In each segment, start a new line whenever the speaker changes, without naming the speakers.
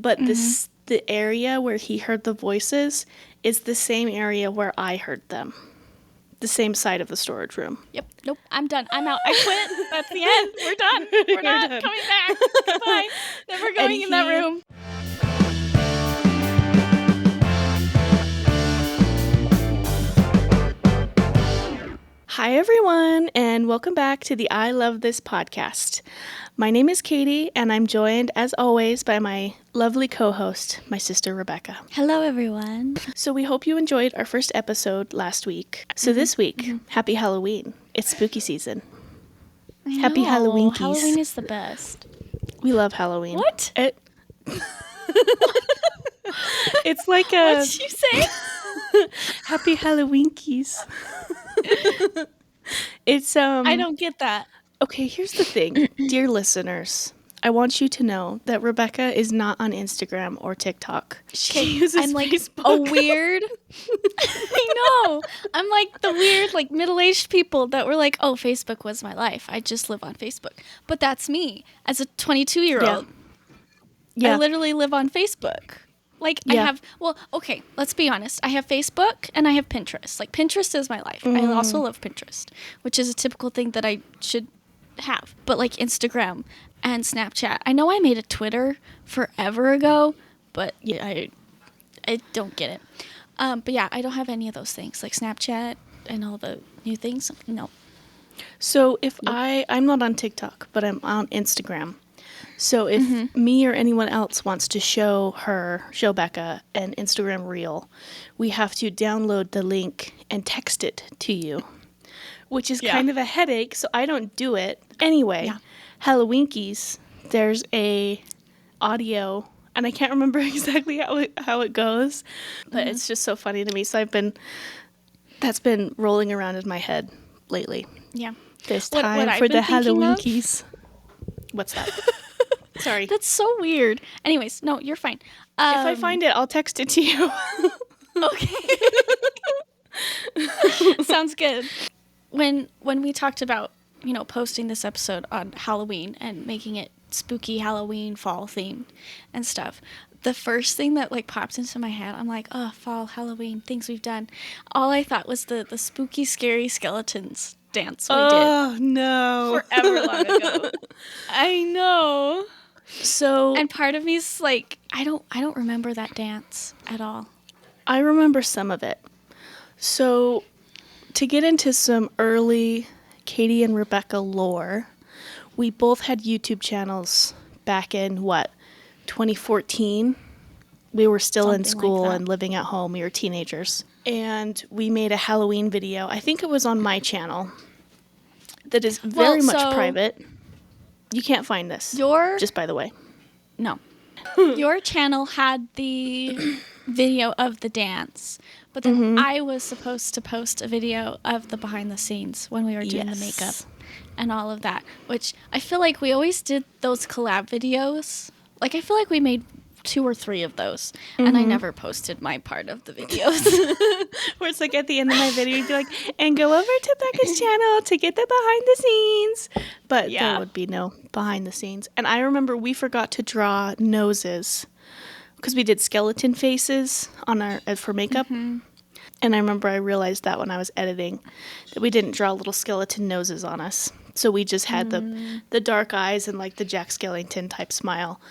but the area where he heard the voices is the same area where I heard them. The same side of the storage room.
Yep. Nope. I'm done. I'm out. I quit. That's the end. We're done. We're not
done.
coming back. Goodbye. Never going in that room.
Hi, everyone, and welcome back to the I Love This podcast. My name is Katie, and I'm joined, as always, by my lovely co-host, my sister, Rebecca.
Hello, everyone.
So we hope you enjoyed our first episode last week. So this week, Happy Halloween. It's spooky season. Happy Halloweenkies.
Halloween is the best.
We love Halloween.
What?
It's like a...
What did you say?
Happy Halloweenkies. It's
I don't get that.
Okay, here's the thing. Dear listeners, I want you to know that Rebecca is not on Instagram or TikTok. She uses
I'm like
Facebook.
a weird I know. I'm like the weird like middle-aged people that were like, "Oh, Facebook was my life. I just live on Facebook." But that's me as a 22-year-old.
Yeah.
I literally live on Facebook. Like, I have, well, okay, let's be honest. I have Facebook and I have Pinterest. Like, Pinterest is my life. I also love Pinterest, which is a typical thing that I should have. But, like, Instagram and Snapchat. I know I made a Twitter forever ago, but yeah, I don't get it. But, yeah, I don't have any of those things. Like, Snapchat and all the new things. No.
So, if I'm not on TikTok, but I'm on Instagram. So if me or anyone else wants to show Becca, an Instagram reel, we have to download the link and text it to you, which is kind of a headache, so I don't do it. Anyway, Halloweenkies, there's a audio, and I can't remember exactly how it goes, but it's just so funny to me. So that's been rolling around in my head lately.
Yeah.
There's time for the Halloweenkies. What's that? Sorry.
That's so weird. Anyways, no, you're fine.
If I find it, I'll text it to you.
Okay. Sounds good. When we talked about, posting this episode on Halloween and making it spooky Halloween fall themed and stuff, the first thing that like popped into my head, I'm like, oh, fall, Halloween, things we've done. All I thought was the spooky, scary skeletons dance we did.
Oh, no.
Forever long ago. I know.
So,
and part of me's like, I don't remember that dance at all.
I remember some of it. So, to get into some early Katie and Rebecca lore, we both had YouTube channels back in 2014. We were still in school and living at home. We were teenagers. And we made a Halloween video. I think it was on my channel. That is very much private. You can't find this. Just by the way.
No. Your channel had the video of the dance, but then I was supposed to post a video of the behind the scenes when we were doing the makeup and all of that, which I feel like we always did those collab videos. Like, I feel like we made 2 or 3 of those, and I never posted my part of the videos.
Where it's like at the end of my video, you'd be like, and go over to Becca's channel to get the behind the scenes. But there would be no behind the scenes. And I remember we forgot to draw noses because we did skeleton faces on for makeup. And I remember I realized that when I was editing that we didn't draw little skeleton noses on us. So we just had the dark eyes and like the Jack Skellington type smile.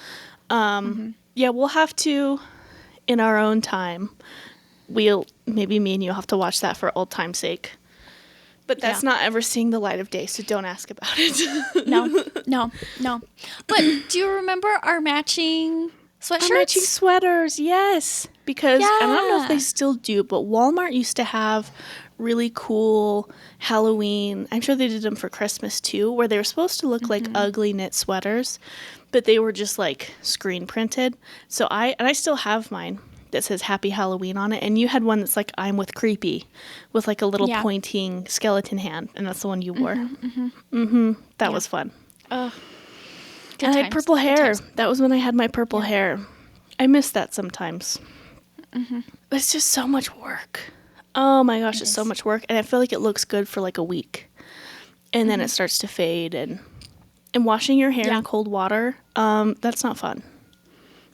Yeah, we'll have to, in our own time, maybe me and you will have to watch that for old time's sake. But that's not ever seeing the light of day, so don't ask about it.
No. But do you remember our matching sweatshirts?
Our matching sweaters, yes. Because I don't know if they still do, but Walmart used to have really cool Halloween, I'm sure they did them for Christmas too, where they were supposed to look like ugly knit sweaters, but they were just like screen printed. So I still have mine that says Happy Halloween on it, and you had one that's like I'm with Creepy with like a little pointing skeleton hand, and that's the one you wore. That was fun.
And
I had purple hair. That was when I had my purple hair. I miss that sometimes. But it's just so much work. Oh my gosh, it's so much work, and I feel like it looks good for like a week, and then it starts to fade. And washing your hair in cold water, that's not fun.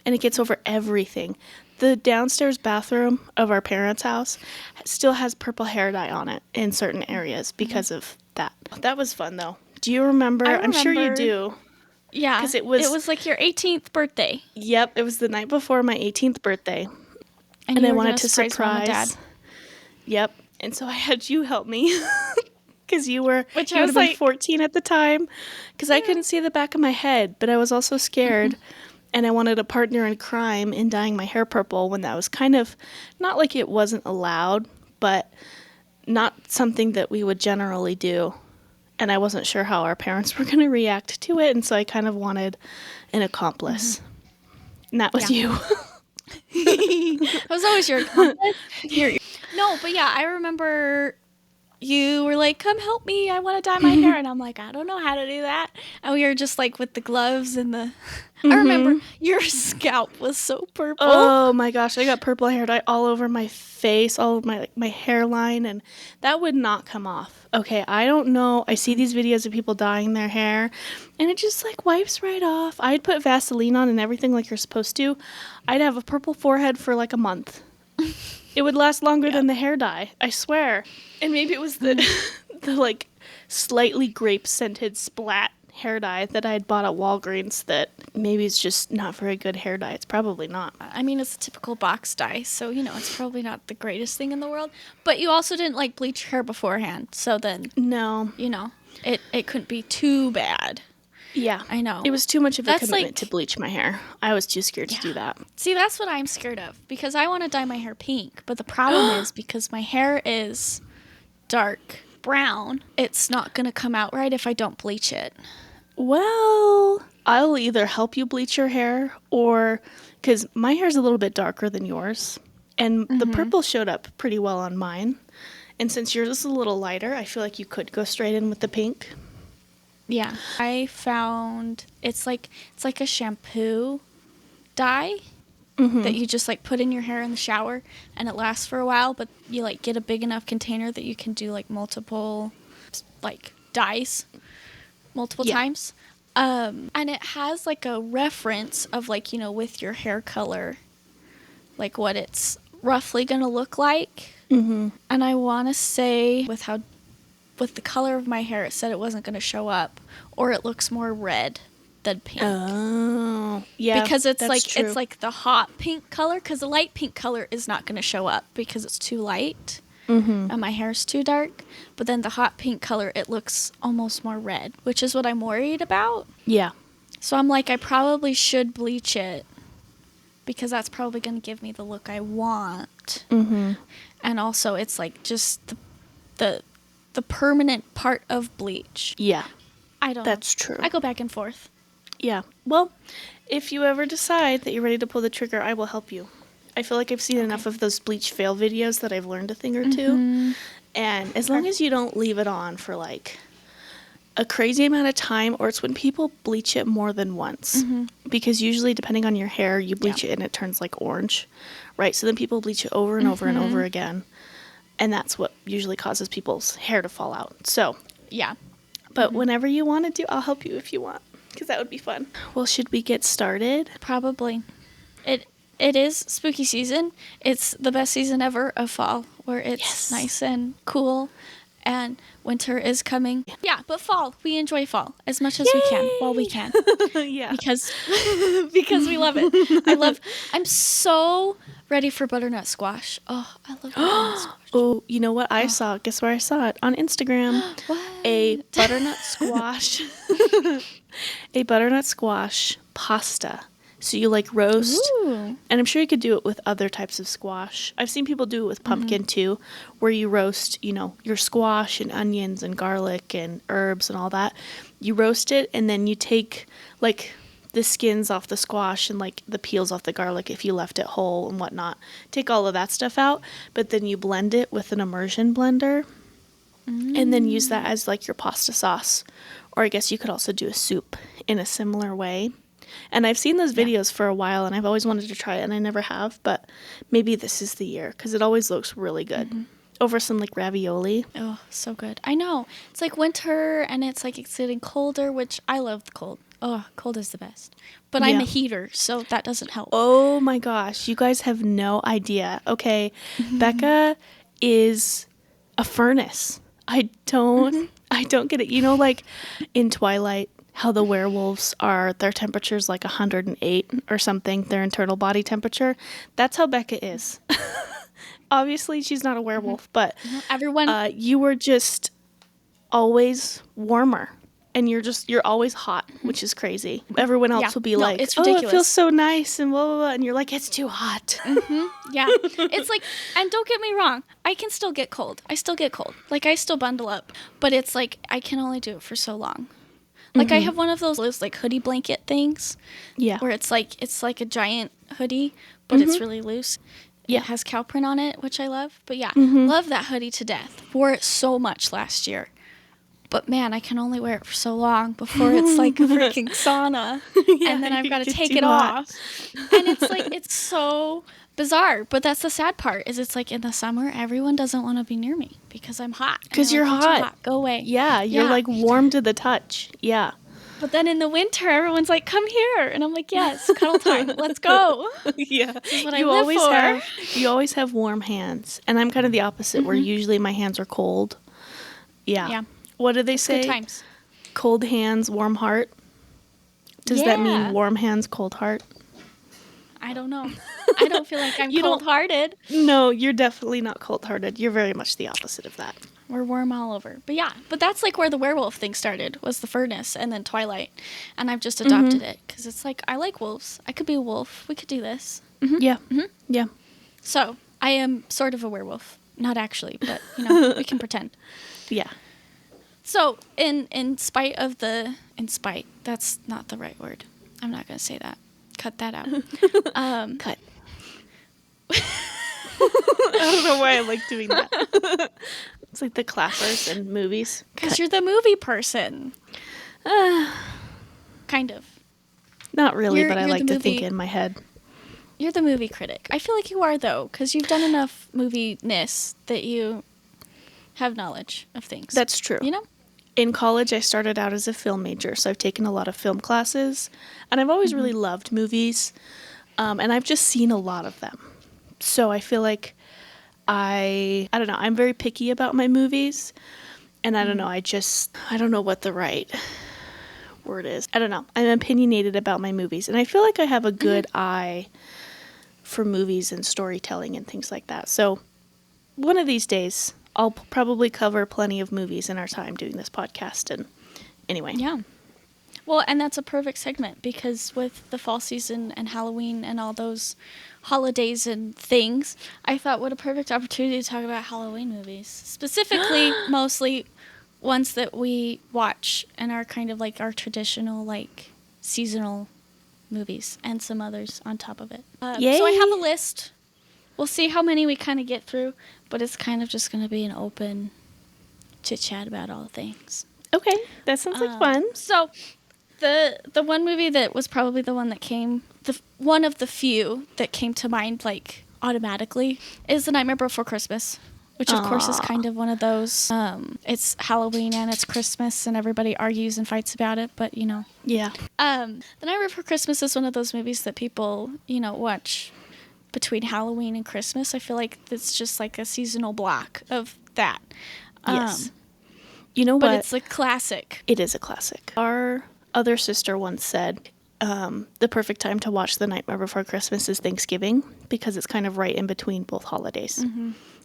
and it gets over everything. The downstairs bathroom of our parents' house still has purple hair dye on it in certain areas because of that. That was fun, though. Do you remember? I'm sure you do.
Yeah. Because it was like your 18th birthday.
Yep. It was the night before my 18th birthday.
And I wanted to surprise Mom and Dad.
Yep. And so I had you help me. Because you would have been
like
14 at the time. Because I couldn't see the back of my head, but I was also scared. And I wanted a partner in crime in dyeing my hair purple when that was kind of, not like it wasn't allowed, but not something that we would generally do. And I wasn't sure how our parents were going to react to it. And so I kind of wanted an accomplice. And that was you.
It was always your accomplice. No, but yeah, I remember you were like, come help me, I want to dye my hair. And I'm like, I don't know how to do that. And we were just like with the gloves and the... I remember your scalp was so purple.
Oh my gosh, I got purple hair dye all over my face, all over my hairline, and that would not come off. Okay, I don't know. I see these videos of people dyeing their hair, and it just like wipes right off. I'd put Vaseline on and everything like you're supposed to. I'd have a purple forehead for like a month. It would last longer than the hair dye, I swear. And maybe it was the like slightly grape scented splat hair dye that I had bought at Walgreens that maybe it's just not very good hair dye. It's probably not.
I mean, it's a typical box dye, so, it's probably not the greatest thing in the world. But you also didn't, like, bleach your hair beforehand, so then...
No.
It couldn't be too bad.
Yeah.
I know.
It was too much of a commitment to bleach my hair. I was too scared to do that.
See, that's what I'm scared of, because I want to dye my hair pink, but the problem is because my hair is dark brown, it's not going to come out right if I don't bleach it.
Well, I'll either help you bleach your hair or, because my hair is a little bit darker than yours, and the purple showed up pretty well on mine. And since yours is a little lighter, I feel like you could go straight in with the pink.
Yeah. I found it's like a shampoo dye that you just like put in your hair in the shower and it lasts for a while, but you like get a big enough container that you can do like multiple like dyes multiple times. And it has like a reference of like, with your hair color, like what it's roughly going to look like. And I want to say with the color of my hair, it said it wasn't going to show up, or it looks more red than pink.
Oh, yeah.
Because it's
true.
It's like the hot pink color, because the light pink color is not going to show up because it's too light. And my hair's too dark. But then the hot pink color, it looks almost more red, which is what I'm worried about.
Yeah.
So I'm like, I probably should bleach it because that's probably going to give me the look I want. And also, it's like just the permanent part of bleach.
Yeah.
I don't know.
That's true.
I go back and forth.
Yeah. Well, if you ever decide that you're ready to pull the trigger, I will help you. I feel like I've seen enough of those bleach fail videos that I've learned a thing or two. And as long as you don't leave it on for like a crazy amount of time, or it's when people bleach it more than once. Because usually, depending on your hair, you bleach it and it turns like orange, right? So then people bleach it over and over and over again. And that's what usually causes people's hair to fall out. So,
yeah.
But whenever you want to do, I'll help you if you want, because that would be fun. Well, should we get started?
Probably. It is spooky season. It's the best season ever of fall, where it's nice and cool, and winter is coming. Yeah, but fall. We enjoy fall as much as we can while we can.
Yeah.
Because we love it. I'm so ready for butternut squash. Oh, I love butternut squash.
Oh, you know what I saw? Guess where I saw it? On Instagram.
What?
A butternut squash. A butternut squash pasta. So you like roast, and I'm sure you could do it with other types of squash. I've seen people do it with pumpkin too, where you roast, your squash and onions and garlic and herbs and all that. You roast it, and then you take like the skins off the squash and like the peels off the garlic if you left it whole and whatnot. Take all of that stuff out, but then you blend it with an immersion blender, and then use that as like your pasta sauce. Or I guess you could also do a soup in a similar way. And I've seen those videos for a while, and I've always wanted to try it, and I never have, but maybe this is the year, because it always looks really good. Over some, like, ravioli.
Oh, so good. I know. It's like winter, and it's like it's getting colder, which I love the cold. Oh, cold is the best. But I'm a heater, so that doesn't help.
Oh my gosh, you guys have no idea. Okay, Becca is a furnace. I don't get it. You know, like in Twilight, how the werewolves are, their temperature's like 108 or something, their internal body temperature. That's how Becca is. Obviously, she's not a werewolf, but
everyone,
you were just always warmer. And you're always hot, which is crazy. Everyone else will be like,
it's
oh,
ridiculous.
it feels so nice and blah, blah, blah. And you're like, it's too hot.
Yeah. It's like, and don't get me wrong, I can still get cold. I still get cold. Like, I still bundle up. But it's like, I can only do it for so long. Like, I have one of those like hoodie blanket things.
Yeah.
Where it's like a giant hoodie, but it's really loose.
Yeah.
It has cow print on it, which I love. But yeah, love that hoodie to death. Wore it so much last year. But man, I can only wear it for so long before it's like a freaking sauna. And then I've got to take it off. And it's like, it's so bizarre. But that's the sad part, is it's like in the summer, everyone doesn't want to be near me because I'm hot.
Because you're hot.
Go away.
Yeah, you're like warm to the touch. Yeah.
But then in the winter, everyone's like, come here. And I'm like, yes, cuddle time. Let's go.
Yeah.
This is what I live for.
You always have warm hands. And I'm kind of the opposite, where usually my hands are cold. Yeah. What do they say?
Good times.
Cold hands, warm heart. Does that mean warm hands, cold heart?
I don't know. I don't feel like I'm cold-hearted.
No, you're definitely not cold-hearted. You're very much the opposite of that.
We're warm all over. But yeah, but that's like where the werewolf thing started, was the furnace and then Twilight. And I've just adopted it because it's like, I like wolves. I could be a wolf. We could do this.
Yeah. Yeah.
So I am sort of a werewolf. Not actually, but, we can pretend.
Yeah.
So, in spite, that's not the right word. I'm not going to say that. Cut that out.
Cut. I don't know why I like doing that. It's like the clappers in movies.
Because you're the movie person. Kind of.
Not really, but I like to think in my head.
You're the movie critic. I feel like you are, though, because you've done enough movie-ness that you have knowledge of things.
That's true. In college, I started out as a film major, so I've taken a lot of film classes, and I've always really loved movies, and I've just seen a lot of them. So I feel like I don't know, I'm very picky about my movies, and I don't know, I don't know what the right word is. I don't know. I'm opinionated about my movies, and I feel like I have a good eye for movies and storytelling and things like that. So one of these days, I'll probably cover plenty of movies in our time doing this podcast. And anyway.
Yeah. Well, and that's a perfect segment, because with the fall season and Halloween and all those holidays and things, I thought what a perfect opportunity to talk about Halloween movies. Specifically, mostly ones that we watch and are kind of like our traditional, like, seasonal movies, and some others on top of it. So I have a list. We'll see how many we kind of get through, but it's kind of just going to be an open chit-chat about all things.
Okay, that sounds like fun.
So the one movie that was probably the one that came, one of the few that came to mind, like, automatically, is The Nightmare Before Christmas, which, of course, is kind of one of those, it's Halloween and it's Christmas, and everybody argues and fights about it, but,
Yeah.
The Nightmare Before Christmas is one of those movies that people, watch between Halloween and Christmas. I feel like it's just like a seasonal block of that.
Yes. You know what?
But it's a classic.
It is a classic. Our other sister once said, the perfect time to watch The Nightmare Before Christmas is Thanksgiving, because it's kind of right in between both holidays.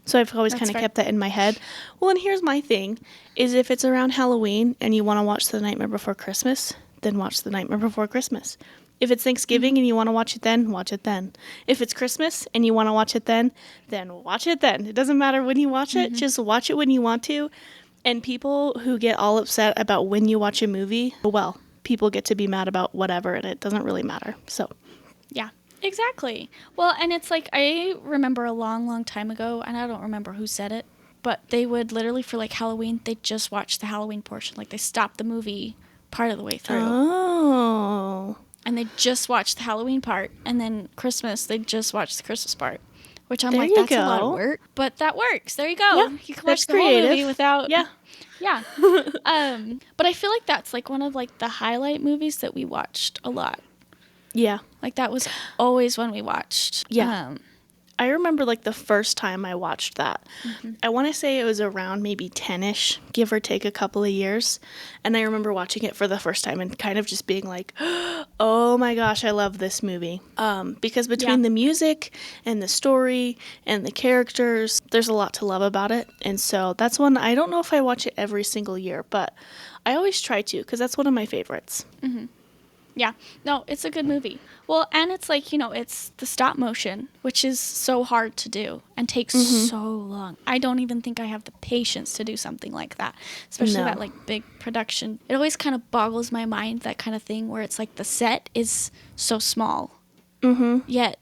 So I've always kind of kept that in my head. Well, and here's my thing, is if it's around Halloween and you want to watch The Nightmare Before Christmas, then watch The Nightmare Before Christmas. If it's Thanksgiving and you want to watch it then, watch it then. If it's Christmas and you want to watch it then watch it then. It doesn't matter when you watch it, just watch it when you want to. And people who get all upset about when you watch a movie, well, people get to be mad about whatever, and it doesn't really matter. So,
yeah, exactly. Well, and it's like, I remember a long, long time ago, and I don't remember who said it, but they would literally, for like Halloween, they'd just watch the Halloween portion. Like, they stopped the movie part of the way through.
Oh.
And they just watched the Halloween part, and then Christmas, they just watched the Christmas part, which I'm
There
like,
you
that's a lot of
go.
work, but that works. There you go.
Yeah,
You can
that's
watch the whole movie
creative.
without.
Yeah.
Yeah. But I feel like that's like one of like the highlight movies that we watched a lot.
Yeah.
Like that was always when we watched.
Yeah. I remember like the first time I watched that. I want to say it was around maybe 10ish, give or take a couple of years. And I remember watching it for the first time and kind of just being like, oh my gosh, I love this movie. Because between the music and the story and the characters, there's a lot to love about it. And so that's one, I don't know if I watch it every single year, but I always try to because that's one of my favorites.
Yeah. No, it's a good movie. Well, and it's like, it's the stop motion, which is so hard to do and takes so long. I don't even think I have the patience to do something like that, especially
No.
that like big production. It always kind of boggles my mind, that kind of thing where it's like the set is so small. Yet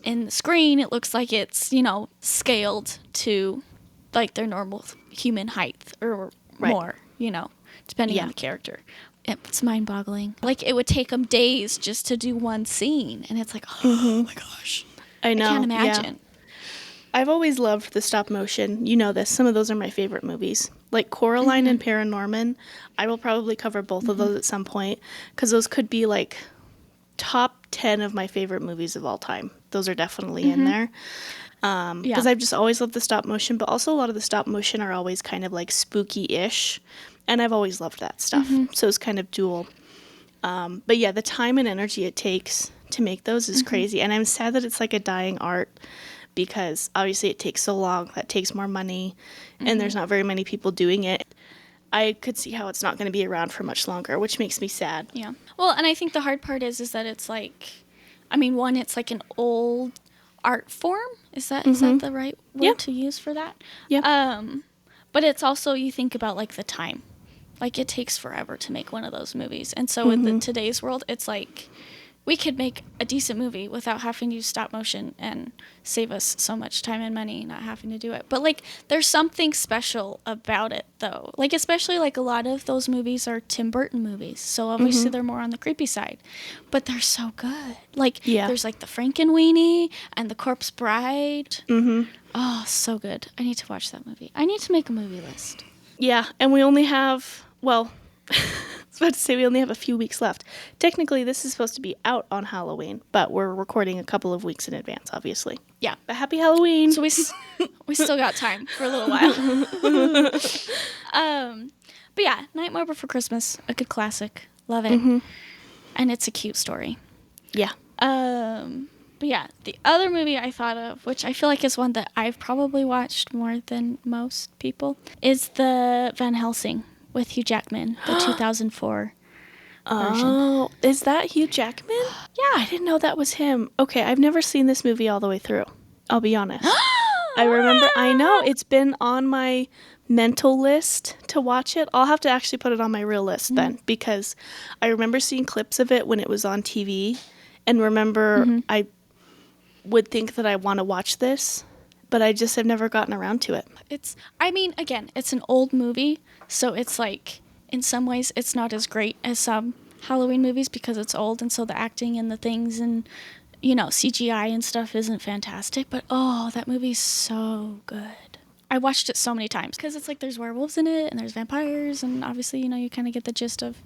in the screen, it looks like it's, scaled to like their normal human height or more, depending on the character. It's mind-boggling. Like, it would take them days just to do one scene. And it's like, oh my gosh.
I know.
I can't imagine.
Yeah. I've always loved the stop motion. You know this. Some of those are my favorite movies. Like Coraline and Paranorman. I will probably cover both of those at some point. Because those could be like top 10 of my favorite movies of all time. Those are definitely in there. Because I've just always loved the stop motion. But also a lot of the stop motion are always kind of like spooky-ish. And I've always loved that stuff. So it's kind of dual. But yeah, the time and energy it takes to make those is crazy. And I'm sad that it's like a dying art because obviously it takes so long. That takes more money. And there's not very many people doing it. I could see how it's not going to be around for much longer, which makes me sad.
Yeah. Well, and I think the hard part is that it's like, I mean, one, it's like an old art form. Is that the right word to use for that?
Yeah.
But it's also, you think about like the time. Like, it takes forever to make one of those movies. And so in today's world, it's like we could make a decent movie without having to use stop motion and save us so much time and money not having to do it. But, like, there's something special about it, though. Like, especially, like, a lot of those movies are Tim Burton movies. So, obviously, they're more on the creepy side. But they're so good. Like, there's, like, the Frankenweenie and the Corpse Bride. Oh, so good. I need to watch that movie. I need to make a movie list.
Yeah, and we only have, well, I was about to say we only have a few weeks left. Technically, this is supposed to be out on Halloween, but we're recording a couple of weeks in advance, obviously.
Yeah.
But happy Halloween!
So we still got time for a little while. But yeah, Nightmare Before Christmas, a good classic. Love it. And it's a cute story.
Yeah.
But yeah, the other movie I thought of, which I feel like is one that I've probably watched more than most people, is the Van Helsing with Hugh Jackman, the 2004 version.
Oh, is that Hugh Jackman?
Yeah.
I didn't know that was him. Okay, I've never seen this movie all the way through. I'll be honest. I know, it's been on my mental list to watch it. I'll have to actually put it on my real list then, because I remember seeing clips of it when it was on TV, and remember I would think that I want to watch this, but I just have never gotten around to it.
Again, it's an old movie, so it's like, in some ways, it's not as great as some Halloween movies because it's old, and so the acting and the things and, CGI and stuff isn't fantastic, but oh, that movie's so good. I watched it so many times because it's like there's werewolves in it and there's vampires, and obviously, you kind of get the gist of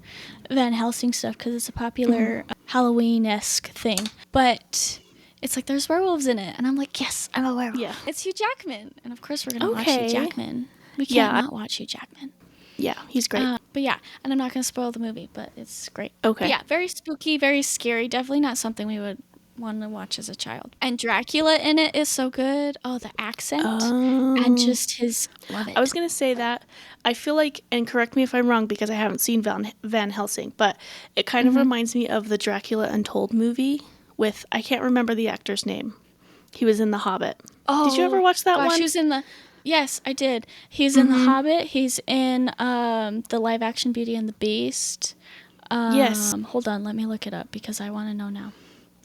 Van Helsing stuff because it's a popular Halloween-esque thing, but it's like there's werewolves in it, and I'm like, yes, I'm a werewolf. Yeah. It's Hugh Jackman, and of course we're going to watch Hugh Jackman. We can't not watch Hugh Jackman.
Yeah, he's great.
But yeah, and I'm not going to spoil the movie, but it's great.
Okay.
But yeah, very spooky, very scary. Definitely not something we would want to watch as a child. And Dracula in it is so good. Oh, the accent and just his... Love it.
I was going to say that. I feel like, and correct me if I'm wrong because I haven't seen Van Helsing, but it kind of reminds me of the Dracula Untold movie with, I can't remember the actor's name. He was in The Hobbit. Oh, did you ever watch that one?
He was in the... Yes, I did. He's in The Hobbit. He's in the live action Beauty and the Beast.
Yes.
Hold on, let me look it up because I want to know now.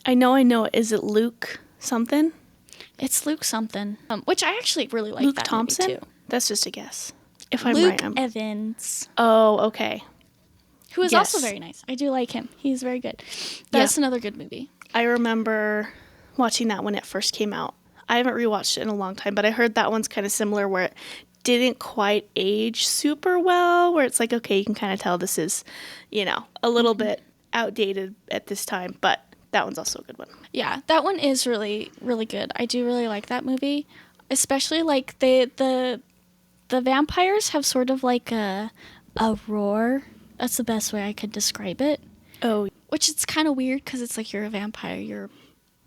I know. Is it Luke something?
It's Luke something, which I actually really like.
Luke
that
Thompson?
movie too.
That's just a guess. If I'm
Luke
right.
Luke Evans.
Oh, okay.
Who is also very nice. I do like him. He's very good. That's another good movie.
I remember watching that when it first came out. I haven't rewatched it in a long time, but I heard that one's kind of similar where it didn't quite age super well, where it's like, okay, you can kind of tell this is, a little bit outdated at this time, but that one's also a good one.
Yeah, that one is really, really good. I do really like that movie, especially like the vampires have sort of like a roar. That's the best way I could describe it.
Oh,
which it's kind of weird because it's like you're a vampire, you're a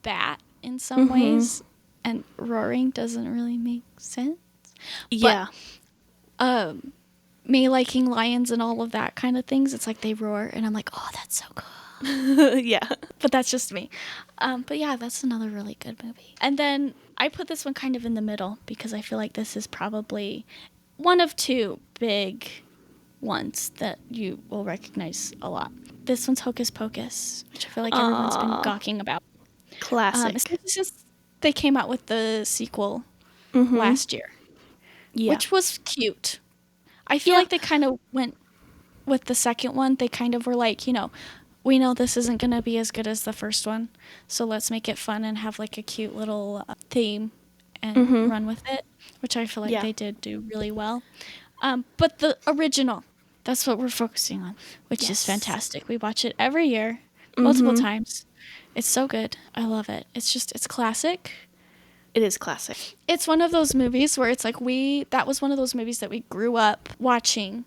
bat in some ways, and roaring doesn't really make sense.
Yeah.
But, me liking lions and all of that kind of things, it's like they roar, and I'm like, oh, that's so cool.
Yeah.
But that's just me. But yeah, that's another really good movie. And then I put this one kind of in the middle because I feel like this is probably one of two big ones that you will recognize a lot. This one's Hocus Pocus, which I feel like everyone's been gawking about.
Classic.
Especially since they came out with the sequel last year, which was cute. I feel like they kind of went with the second one. They kind of were like, we know this isn't going to be as good as the first one, so let's make it fun and have like a cute little theme and run with it, which I feel like they did do really well. But the original, that's what we're focusing on, which is fantastic. We watch it every year, multiple times. It's so good. I love it. It's classic.
It is classic.
It's one of those movies where it's like that was one of those movies that we grew up watching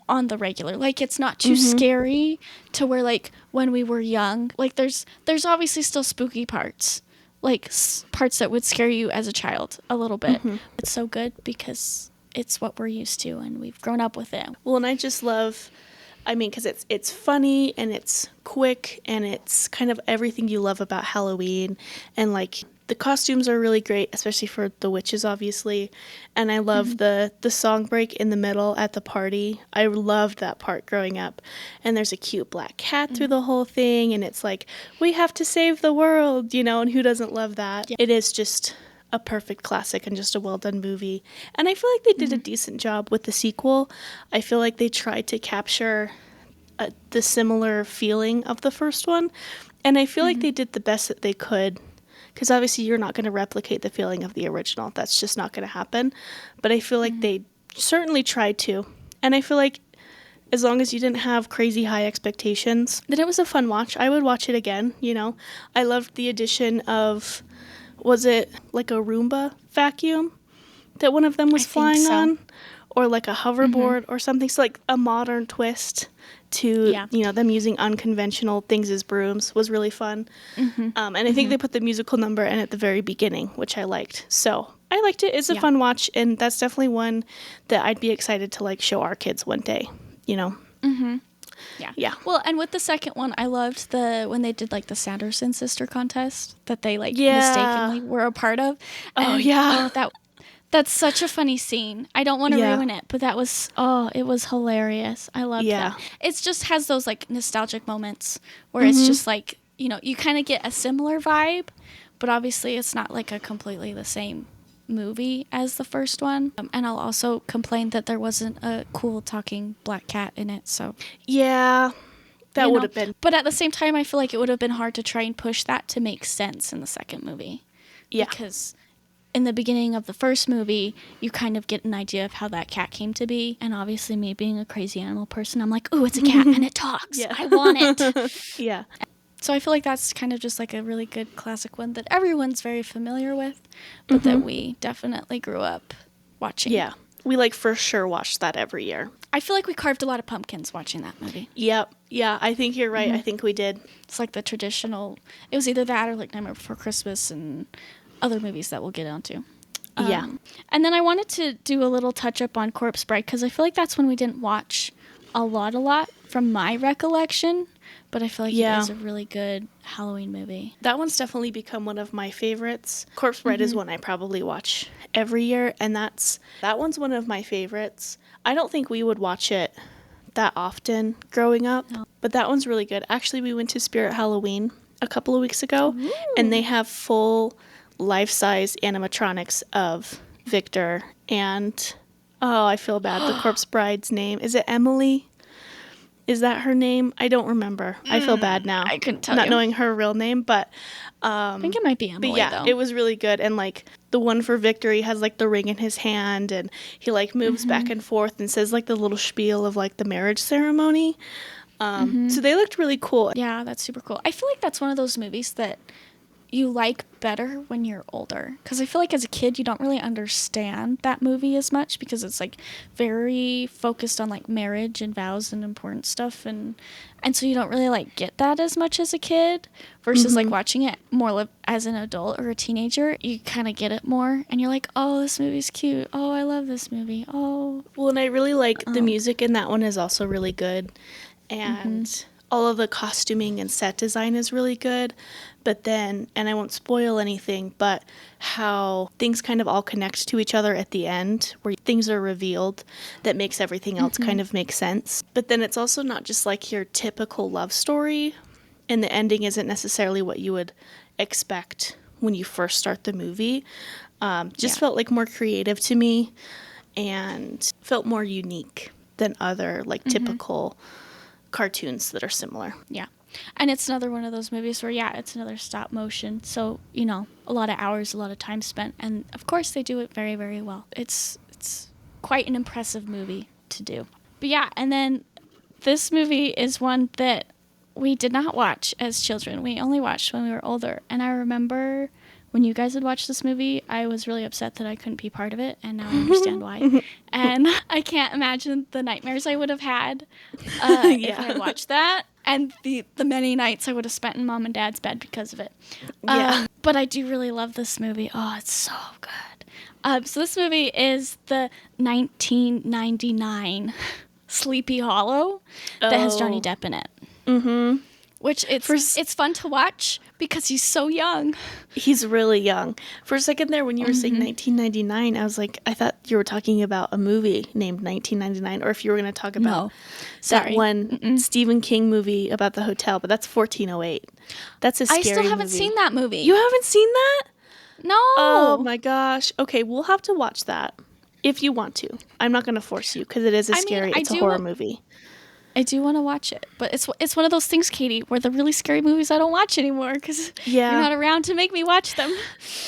on the regular. Like, it's not too scary to where, like, when we were young, like, there's obviously still spooky parts, like parts that would scare you as a child a little bit. It's so good because it's what we're used to and we've grown up with it.
Well, and I just love, because it's funny and it's quick and it's kind of everything you love about Halloween, and like the costumes are really great, especially for the witches, obviously. And I love the song break in the middle at the party. I loved that part growing up. And there's a cute black cat through the whole thing, and it's like, we have to save the world, and who doesn't love that? Yeah. It is just a perfect classic and just a well-done movie. And I feel like they did a decent job with the sequel. I feel like they tried to capture the similar feeling of the first one. And I feel like they did the best that they could, because obviously you're not going to replicate the feeling of the original. That's just not going to happen. But I feel like they certainly tried to. And I feel like as long as you didn't have crazy high expectations, then it was a fun watch. I would watch it again, I loved the addition of, was it like a Roomba vacuum that one of them was flying on? Or like a hoverboard or something. So like a modern twist to, them using unconventional things as brooms was really fun. And I think they put the musical number in at the very beginning, which I liked. So I liked it. It's a fun watch, and that's definitely one that I'd be excited to like show our kids one day, Yeah.
Well, and with the second one, I loved when they did like the Sanderson sister contest that they like mistakenly were a part of. And, that's such a funny scene. I don't want to ruin it, but it was hilarious. I loved that. It just has those like nostalgic moments where it's just like, you kind of get a similar vibe, but obviously it's not like a completely the same movie as the first one. And I'll also complain that there wasn't a cool talking black cat in it. So
yeah, that would have been.
But at the same time, I feel like it would have been hard to try and push that to make sense in the second movie. Yeah, because in the beginning of the first movie, you kind of get an idea of how that cat came to be. And obviously me being a crazy animal person, I'm like, ooh, it's a cat and it talks. I want it.
Yeah.
So I feel like that's kind of just like a really good classic one that everyone's very familiar with, but that we definitely grew up watching.
Yeah. We like for sure watched that every year.
I feel like we carved a lot of pumpkins watching that movie.
Yep. Yeah, I think you're right. I think we did.
It's like the traditional, it was either that or like Nightmare Before Christmas and other movies that we'll get onto. And then I wanted to do a little touch up on Corpse Bride because I feel like that's one we didn't watch a lot from my recollection, but I feel like it is a really good Halloween movie.
That one's definitely become one of my favorites. Corpse Bride is one I probably watch every year, and that one's one of my favorites. I don't think we would watch it that often growing up, but that one's really good. Actually, we went to Spirit Halloween a couple of weeks ago, and they have full life-size animatronics of Victor and I feel bad, the Corpse Bride's name, is it Emily? Is that her name? I don't remember. I feel bad now.
I couldn't tell
not
you.
knowing her real name, but
I think it might be Emily,
but yeah,
though.
it was really good. And like the one for Victory has like the ring in his hand, and he like moves back and forth and says like the little spiel of like the marriage ceremony. So they looked really cool.
Yeah, that's super cool. I feel like that's one of those movies that you like better when you're older, because I feel like as a kid you don't really understand that movie as much, because it's like very focused on like marriage and vows and important stuff, and so you don't really like get that as much as a kid, versus like watching it more as an adult or a teenager, you kind of get it more, and you're like, oh, this movie's cute, oh, I love this movie, oh.
Well, and I really like the music in that one is also really good, and all of the costuming and set design is really good. But then, and I won't spoil anything, but how things kind of all connect to each other at the end, where things are revealed that makes everything else kind of make sense. But then it's also not just like your typical love story, and the ending isn't necessarily what you would expect when you first start the movie. Felt like more creative to me, and felt more unique than other like typical cartoons that are similar.
Yeah. And it's another one of those movies where, yeah, it's another stop motion. So, you know, a lot of hours, a lot of time spent. And, of course, they do it very, very well. It's quite an impressive movie to do. But, yeah, and then this movie is one that we did not watch as children. We only watched when we were older. And I remember when you guys had watched this movie, I was really upset that I couldn't be part of it. And now I understand why. And I can't imagine the nightmares I would have had if I had watched that. And the many nights I would have spent in mom and dad's bed because of it. But I do really love this movie. Oh, it's so good. So this movie is the 1999 Sleepy Hollow that has Johnny Depp in it. Mm-hmm. Which it's fun to watch because he's so young.
He's really young. For a second there, when you were saying 1999, I was like, I thought you were talking about a movie named 1999, or if you were going to talk about that one Stephen King movie about the hotel, but that's 1408. That's a scary movie.
I still haven't seen that movie.
You haven't seen that?
No.
Oh my gosh. Okay, we'll have to watch that if you want to. I'm not going to force you because it is it's a horror movie.
I do want to watch it, but it's one of those things, Katie, where the really scary movies I don't watch anymore because you're not around to make me watch them.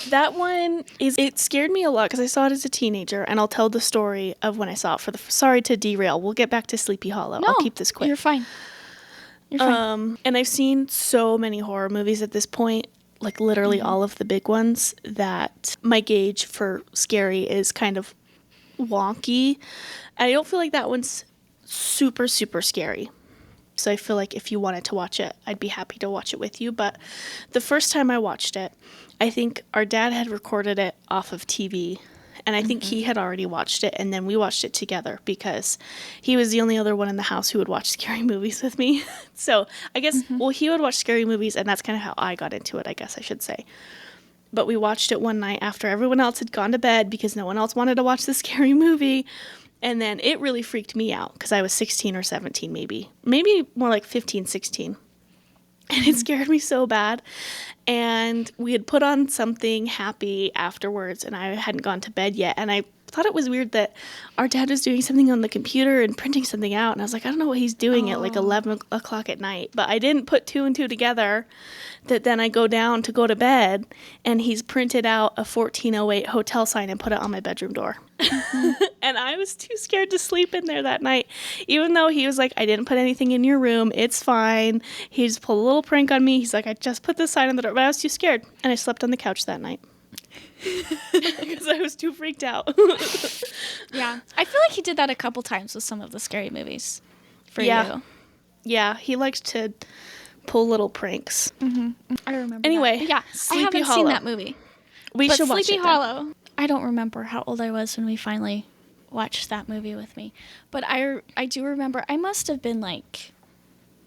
That one it scared me a lot because I saw it as a teenager, and I'll tell the story of when I saw it. Sorry to derail. We'll get back to Sleepy Hollow.
No,
I'll keep this quick.
You're fine.
And I've seen so many horror movies at this point, like literally all of the big ones, that my gauge for scary is kind of wonky. I don't feel like that one's super, super scary. So I feel like if you wanted to watch it, I'd be happy to watch it with you. But the first time I watched it, I think our dad had recorded it off of TV, and I think he had already watched it, and then we watched it together because he was the only other one in the house who would watch scary movies with me. So I guess, he would watch scary movies, and that's kind of how I got into it, I guess I should say. But we watched it one night after everyone else had gone to bed because no one else wanted to watch the scary movie. And then it really freaked me out because I was 16 or 17 maybe more like 15, 16. And it scared me so bad. And we had put on something happy afterwards, and I hadn't gone to bed yet. And I thought it was weird that our dad was doing something on the computer and printing something out. And I was like, I don't know what he's doing at like 11 o'clock at night. But I didn't put two and two together that then I go down to go to bed, and he's printed out a 1408 hotel sign and put it on my bedroom door. And I was too scared to sleep in there that night, even though he was like, I didn't put anything in your room. It's fine. He just pulled a little prank on me. He's like, I just put this sign on the door, but I was too scared. And I slept on the couch that night because I was too freaked out.
Yeah. I feel like he did that a couple times with some of the scary movies for you.
Yeah. He likes to pull little pranks.
I remember
Anyway,
that. Yeah,
Sleepy
I haven't
Hollow.
seen that movie.
We should watch
Sleepy
it
Hollow. I don't remember how old I was when we finally watched that movie with me. But I do remember I must have been like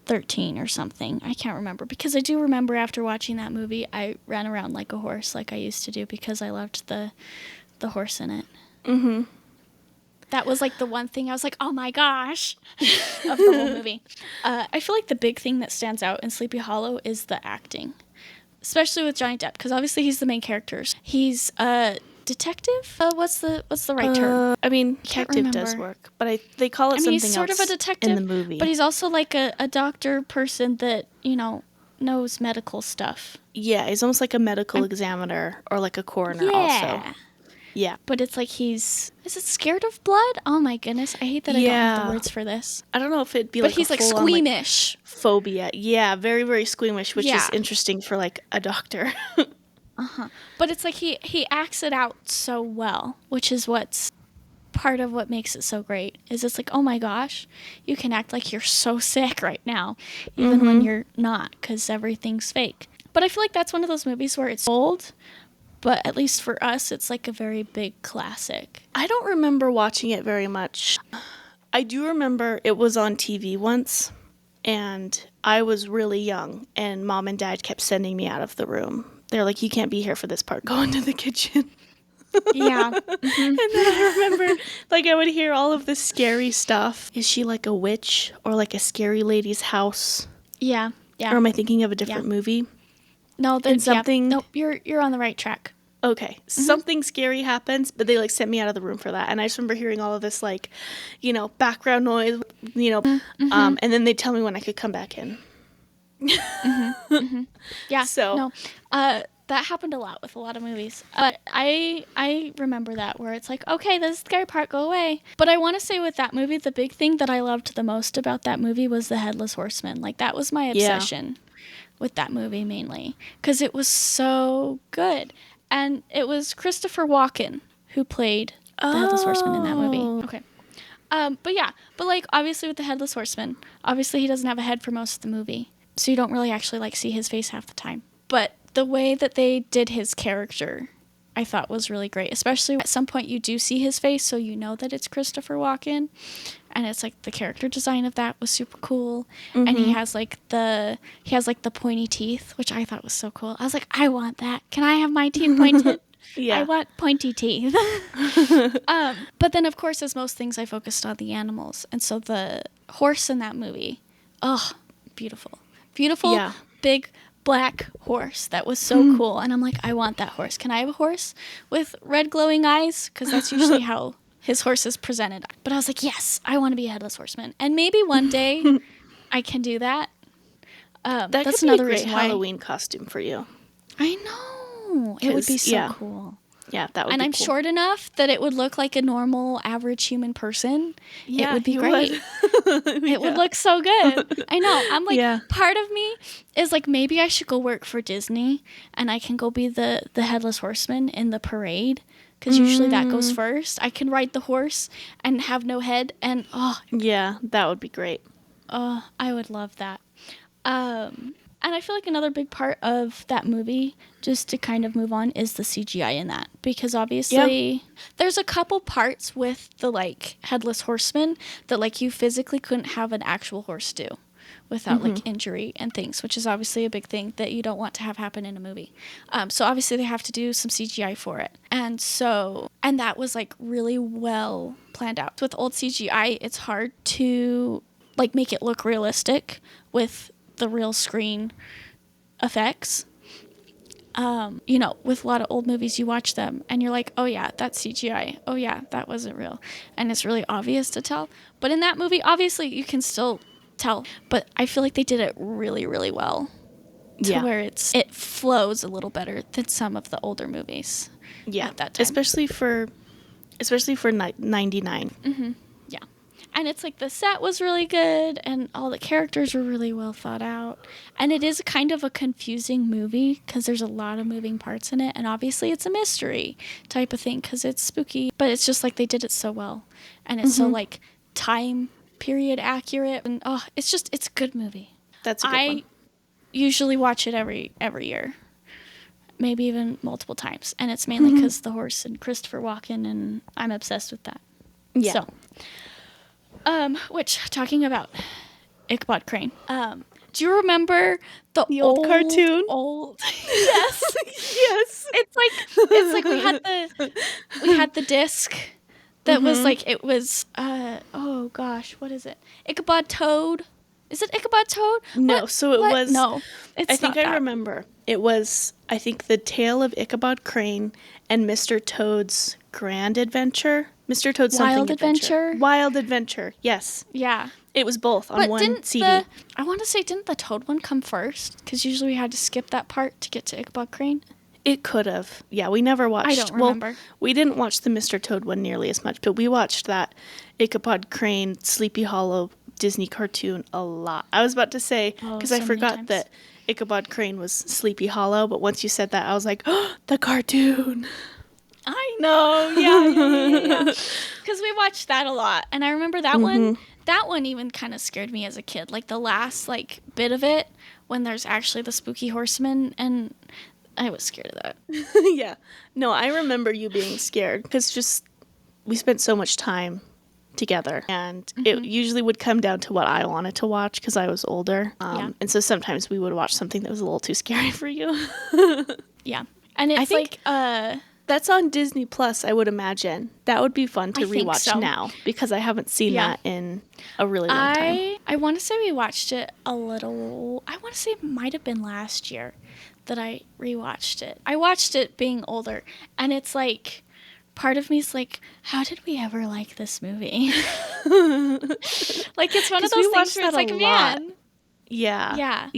13 or something. I can't remember. Because I do remember after watching that movie, I ran around like a horse like I used to do because I loved the horse in it. Mm-hmm. That was like the one thing I was like, oh my gosh, of the whole movie. I feel like the big thing that stands out in Sleepy Hollow is the acting. Especially with Johnny Depp, because obviously he's the main character. He's detective. What's the right term?
I mean, detective does work, but they call it something else.
He's sort of a detective
in the movie,
but he's also like a doctor person that knows medical stuff.
Yeah, he's almost like a medical examiner or like a coroner. Also. Yeah.
But it's like is it scared of blood? Oh my goodness. I hate that I don't have the words for this.
I don't know if it'd be
but he's like squeamish.
Like, phobia. Yeah, very, very squeamish, which is interesting for like a doctor.
But it's like he acts it out so well, which is what's part of what makes it so great. Is it's like, oh my gosh, you can act like you're so sick right now, even when you're not, because everything's fake. But I feel like that's one of those movies where it's old, but at least for us, it's like a very big classic.
I don't remember watching it very much. I do remember it was on TV once, and I was really young, and Mom and Dad kept sending me out of the room. They're like, you can't be here for this part. Go into the kitchen.
Yeah.
And then I remember, like, I would hear all of this scary stuff. Is she like a witch or like a scary lady's house?
Yeah.
Or am I thinking of a different movie?
No, then something. Nope, you're on the right track.
Okay, something scary happens, but they like sent me out of the room for that, and I just remember hearing all of this like, background noise, and then they tell me when I could come back in.
Yeah.
So
no, that happened a lot with a lot of movies. But I remember that where it's like, okay, this scary part, go away. But I want to say with that movie, the big thing that I loved the most about that movie was the Headless Horseman. Like that was my obsession with that movie mainly because it was so good. And it was Christopher Walken who played the Headless Horseman in that movie. Okay. But like obviously with the Headless Horseman, obviously he doesn't have a head for most of the movie. So you don't really actually like see his face half the time. But the way that they did his character, I thought was really great. Especially at some point you do see his face, so you know that it's Christopher Walken. And it's like the character design of that was super cool. And he has like the pointy teeth, which I thought was so cool. I was like, I want that. Can I have my teeth pointed?
Yeah.
I want pointy teeth. But then of course, as most things, I focused on the animals. And so the horse in that movie, beautiful, big black horse that was so cool. And I'm like, I want that horse. Can I have a horse with red glowing eyes? Because that's usually how his horse is presented. But I was like, yes, I want to be a Headless Horseman. And maybe one day I can do that.
That's
could
another
be a great
Halloween costume for you.
I know. It would be so cool.
Yeah, that would
and
be
I'm
cool.
short enough that it would look like a normal, average human person.
Yeah,
it would be great. It would look so good. I know. I'm like, part of me is like, maybe I should go work for Disney and I can go be the Headless Horseman in the parade. Because usually that goes first. I can ride the horse and have no head. And,
yeah, that would be great.
I would love that. And I feel like another big part of that movie, just to kind of move on, is the CGI in that. Because obviously there's a couple parts with the, like, Headless Horseman that, like, you physically couldn't have an actual horse do without, like, injury and things, which is obviously a big thing that you don't want to have happen in a movie. So obviously they have to do some CGI for it. And that was, like, really well planned out. With old CGI, it's hard to, like, make it look realistic with the real screen effects. With a lot of old movies, you watch them and you're like, oh yeah, that's CGI. Oh yeah, that wasn't real. And it's really obvious to tell. But in that movie, obviously you can still tell. But I feel like they did it really, really well. To where it flows a little better than some of the older movies.
Yeah,
at that time.
especially for 99.
Mm-hmm. Yeah. And it's like the set was really good and all the characters were really well thought out. And it is kind of a confusing movie because there's a lot of moving parts in it. And obviously it's a mystery type of thing because it's spooky. But it's just like they did it so well. And it's so like time period accurate. And it's a good movie.
That's a good one.
Usually watch it every year. Maybe even multiple times. And it's mainly because the horse and Christopher Walken, and I'm obsessed with that.
Yeah.
So, talking about Ichabod Crane, do you remember the
old cartoon?
Yes.
Yes.
It's like we had the disc that was like, it was, oh gosh, what is it? Ichabod Toad. Is it Ichabod Toad?
No,
What?
so it was.
No, it's
I think
not that.
I remember. It was I think The Tale of Ichabod Crane and Mr. Toad's Grand Adventure. Mr. Toad's
Wild
something adventure.
Adventure?
Wild Adventure, yes.
Yeah.
It was both on
But
one CD.
I want to say, didn't the Toad one come first? Because usually we had to skip that part to get to Ichabod Crane.
It could have. Yeah, we never watched.
I don't remember.
Well, we didn't watch the Mr. Toad one nearly as much, but we watched that Ichabod Crane, Sleepy Hollow Disney cartoon a lot. I was about to say, because I forgot that Ichabod Crane was Sleepy Hollow, but once you said that, I was like, oh, the cartoon.
I know, yeah. Because we watched that a lot, and I remember that one. That one even kind of scared me as a kid. Like the last bit of it when there's actually the spooky horseman, and I was scared of that.
Yeah. No, I remember you being scared because we spent so much time together, and it usually would come down to what I wanted to watch because I was older. And so sometimes we would watch something that was a little too scary for you.
Yeah. And it's
that's on Disney Plus, I would imagine. That would be fun to rewatch now because I haven't seen that in a really long time.
I want to say we watched it I want to say it might have been last year that I rewatched it. I watched it being older, and it's like, part of me is like, how did we ever like this movie? Like, it's one of those things where it's like, man.
Yeah.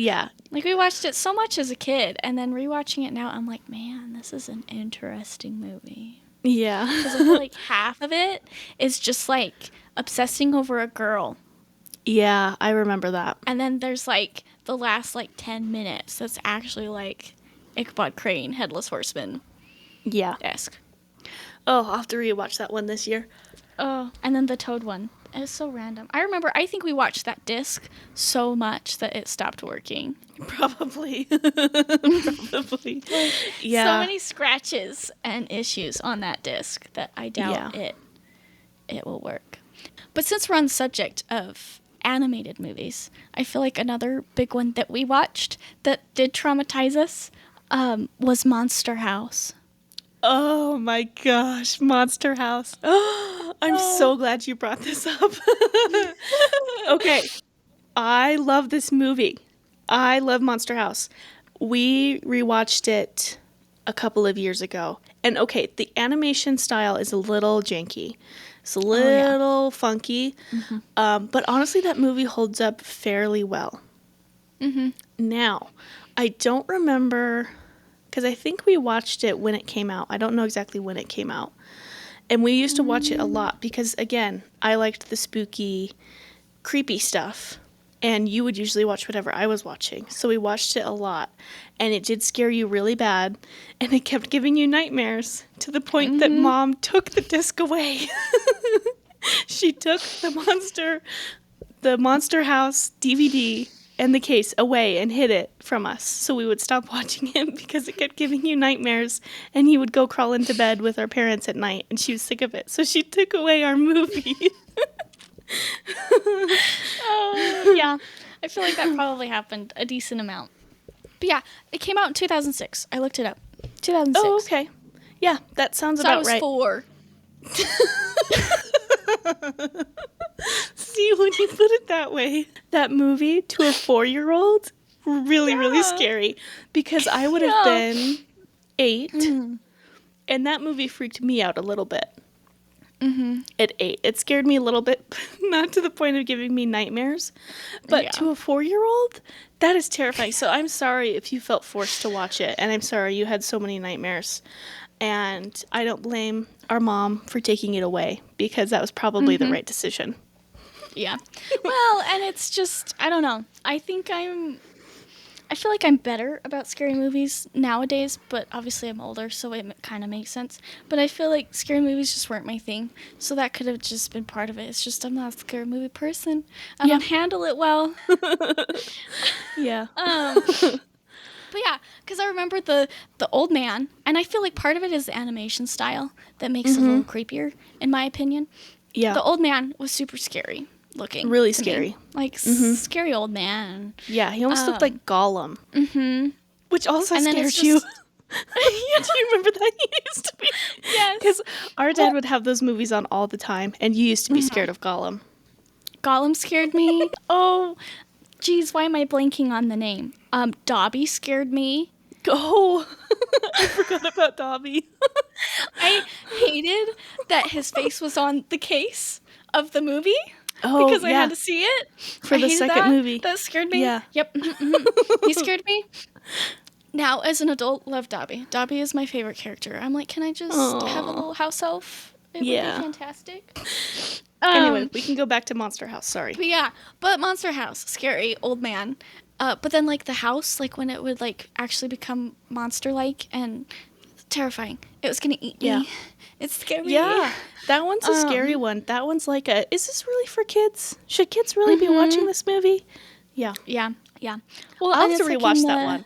Like, we watched it so much as a kid, and then rewatching it now, I'm like, man, this is an interesting movie.
Yeah.
Because I feel like half of it is just, like, obsessing over a girl.
Yeah, I remember that.
And then there's, like, the last, 10 minutes that's actually, like, Ichabod Crane, Headless Horseman.
Yeah-esque. Oh, I'll have to rewatch that one this year.
Oh, and then the Toad one. It was so random. I think we watched that disc so much that it stopped working.
Probably. Yeah.
So many scratches and issues on that disc that I doubt it will work. But since we're on the subject of animated movies, I feel like another big one that we watched that did traumatize us was Monster House.
Oh my gosh, Monster House. I'm so glad you brought this up. Okay, I love this movie. I love Monster House. We rewatched it a couple of years ago. And okay, the animation style is a little janky. It's a little funky. But honestly, that movie holds up fairly well. Now, I don't remember, because I think we watched it when it came out. I don't know exactly when it came out. And we used to watch it a lot because, again, I liked the spooky, creepy stuff. And you would usually watch whatever I was watching. So we watched it a lot. And it did scare you really bad. And it kept giving you nightmares to the point that Mom took the disc away. She took the Monster House DVD and the case away and hid it from us so we would stop watching it because it kept giving you nightmares, and you would go crawl into bed with our parents at night, and she was sick of it, so she took away our movie.
Oh, yeah. I feel like that probably happened a decent amount. But yeah, it came out in 2006. I looked it up. 2006.
Oh, okay. Yeah, that sounds about right.
I was 4.
See, when you put it that way, that movie to a 4-year-old, really scary. Because I would have been 8, and that movie freaked me out a little bit. At 8. It scared me a little bit, not to the point of giving me nightmares, but to a 4-year-old, that is terrifying. So I'm sorry if you felt forced to watch it, and I'm sorry you had so many nightmares. And I don't blame our mom for taking it away, because that was probably the right decision.
Yeah. Well, and it's just, I don't know. I feel like I'm better about scary movies nowadays, but obviously I'm older, so it kind of makes sense. But I feel like scary movies just weren't my thing, so that could have just been part of it. It's just I'm not a scary movie person. I don't handle it well.
Yeah.
But yeah, because I remember the old man, and I feel like part of it is the animation style that makes it a little creepier, in my opinion. Yeah. The old man was super scary looking.
Really scary.
Me. Like, scary old man.
Yeah, he almost looked like Gollum. Which also scares you. Do you remember that? He used to be.
Yes.
Because our dad would have those movies on all the time, and you used to be scared of Gollum.
Gollum scared me. Oh, geez, why am I blanking on the name? Dobby scared me.
Oh, I forgot about Dobby.
I hated that his face was on the case of the movie.
Oh,
because I had to see it.
For the second movie.
That scared me.
Yeah.
Yep. He scared me. Now, as an adult, love Dobby. Dobby is my favorite character. I'm like, can I just have a little house elf? It would be fantastic.
Anyway, we can go back to Monster House. Sorry.
But Monster House, scary, old man. But then, like, the house, like, when it would, like, actually become monster-like and terrifying. It was going to eat me. It's scary.
Yeah, that one's a scary one. That one's like is this really for kids? Should kids really be watching this movie? Yeah.
Yeah. Well,
I'll have to rewatch that one.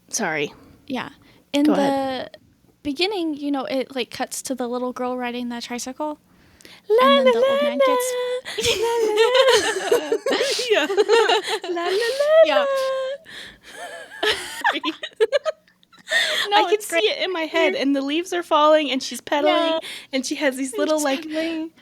Sorry.
Yeah. In
Go
the
ahead.
beginning, you know, it, like, cuts to the little girl riding the tricycle.
La,
and then
la,
the old man gets...
Yeah. La, la, la,
No,
I can see it in my head, and the leaves are falling, and she's pedaling, and she has these little, like,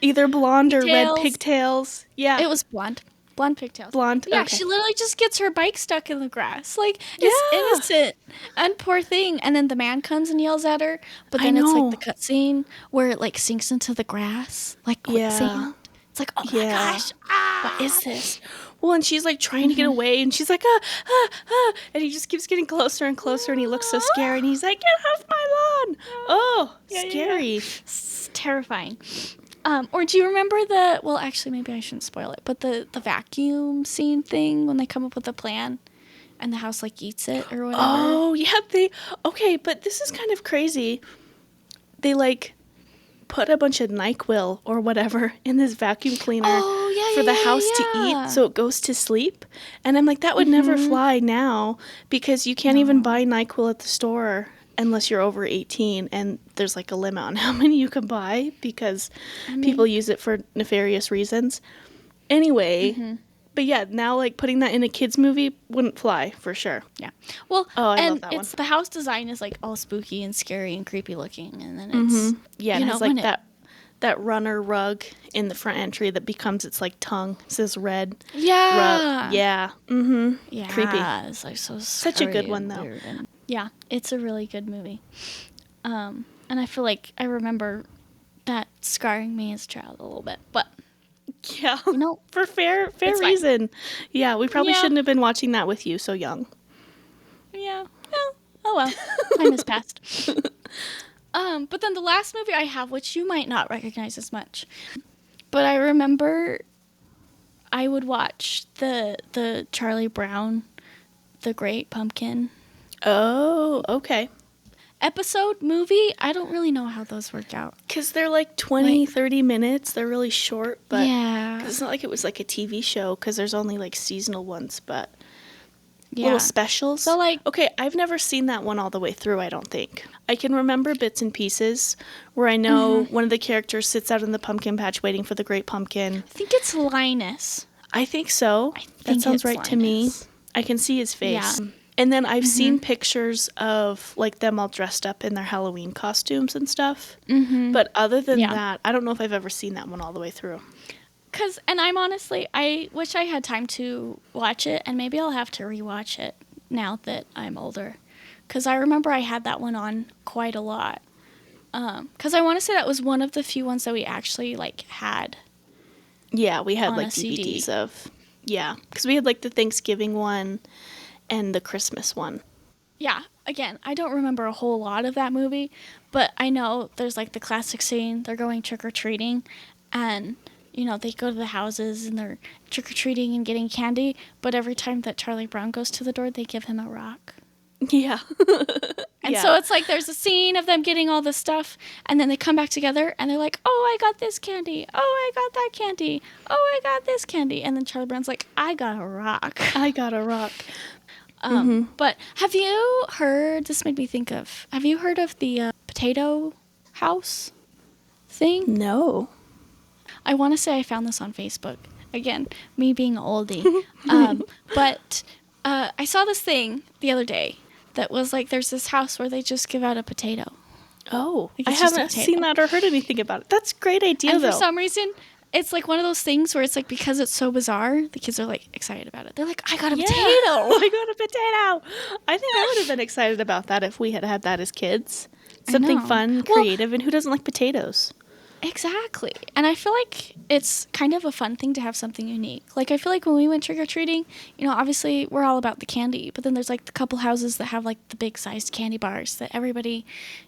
either blonde or red pigtails. Yeah.
It was blonde. Blonde pigtails.
Blonde,
Yeah,
okay.
she literally just gets her bike stuck in the grass. Like, it's innocent. And poor thing. And then the man comes and yells at her, but then it's, like, the cutscene where it, like, sinks into the grass, like quicksand. It's like, oh my gosh, what is this?
Well, and she's, like, trying to get away, and she's like, and he just keeps getting closer and closer, and he looks so scared, and he's like, get off my lawn! Oh, scary.
It's terrifying. Or do you remember well, actually, maybe I shouldn't spoil it, but the vacuum scene thing when they come up with a plan and the house, like, eats it or whatever?
Oh, yeah, okay, but this is kind of crazy. They, like, put a bunch of NyQuil or whatever in this vacuum cleaner for the house to eat so it goes to sleep. And I'm like, that would never fly now because you can't even buy NyQuil at the store unless you're over 18, and there's, like, a limit on how many you can buy because people use it for nefarious reasons. Anyway, but yeah, now, like, putting that in a kids movie wouldn't fly for sure.
Yeah. Well,
I love that one.
The house design is, like, all spooky and scary and creepy looking, and then it's
it has, like, that runner rug in the front entry that becomes its, like, tongue. It says red.
Yeah.
Rug. Yeah. Mm-hmm.
Yeah.
Creepy.
It's, like, so
such a good one, though.
Yeah, it's a really good movie. And I feel like I remember that scarring me as a child a little bit, but
yeah, for fair
Fine.
reason. Yeah, we probably shouldn't have been watching that with you so young.
Yeah. Oh well, time has passed. But then the last movie I have, which you might not recognize as much, but I remember I would watch the Charlie Brown, The Great Pumpkin.
Oh, okay.
Episode movie, I don't really know how those work out.
Because they're like 20, 30 minutes. They're really short, but
yeah.
It's not like it was like a TV show because there's only like seasonal ones, but little specials.
So, like,
okay, I've never seen that one all the way through, I don't think. I can remember bits and pieces where I know one of the characters sits out in the pumpkin patch waiting for the Great Pumpkin.
I think it's Linus.
I think so. That sounds right to me. I can see his face. Yeah. And then I've seen pictures of, like, them all dressed up in their Halloween costumes and stuff. But other than that, I don't know if I've ever seen that one all the way through.
I wish I had time to watch it, and maybe I'll have to rewatch it now that I'm older. Because I remember I had that one on quite a lot. Because I want to say that was one of the few ones that we actually, like, had.
Yeah, we had, like,
DVD.
DVDs of. Yeah, because we had, like, the Thanksgiving one and the Christmas one.
Yeah, again, I don't remember a whole lot of that movie, but I know there's, like, the classic scene. They're going trick-or-treating, and, you know, they go to the houses, and they're trick-or-treating and getting candy, but every time that Charlie Brown goes to the door, they give him a rock.
Yeah.
And so it's like there's a scene of them getting all this stuff, and then they come back together, and they're like, oh, I got this candy. Oh, I got that candy. Oh, I got this candy. And then Charlie Brown's like, I got a rock.
I got a rock.
But have you heard, this made me think of, have you heard of the potato house thing?
No.
I want to say I found this on Facebook. Again, me being oldie. But I saw this thing the other day that was like, there's this house where they just give out a potato.
Oh,
Like,
I
it's just a
haven't
potato.
seen that or heard anything about it. That's a great idea,
And
though.
for some reason, it's like one of those things where it's like, because it's so bizarre, the kids are like excited about it. They're like, I got a potato.
I got a potato. I think I would have been excited about that if we had had that as kids. Something fun, creative, and who doesn't like potatoes?
Exactly. And I feel like it's kind of a fun thing to have something unique. Like, I feel like when we went trick-or-treating, you know, obviously we're all about the candy, but then there's like the couple houses that have like the big sized candy bars that everybody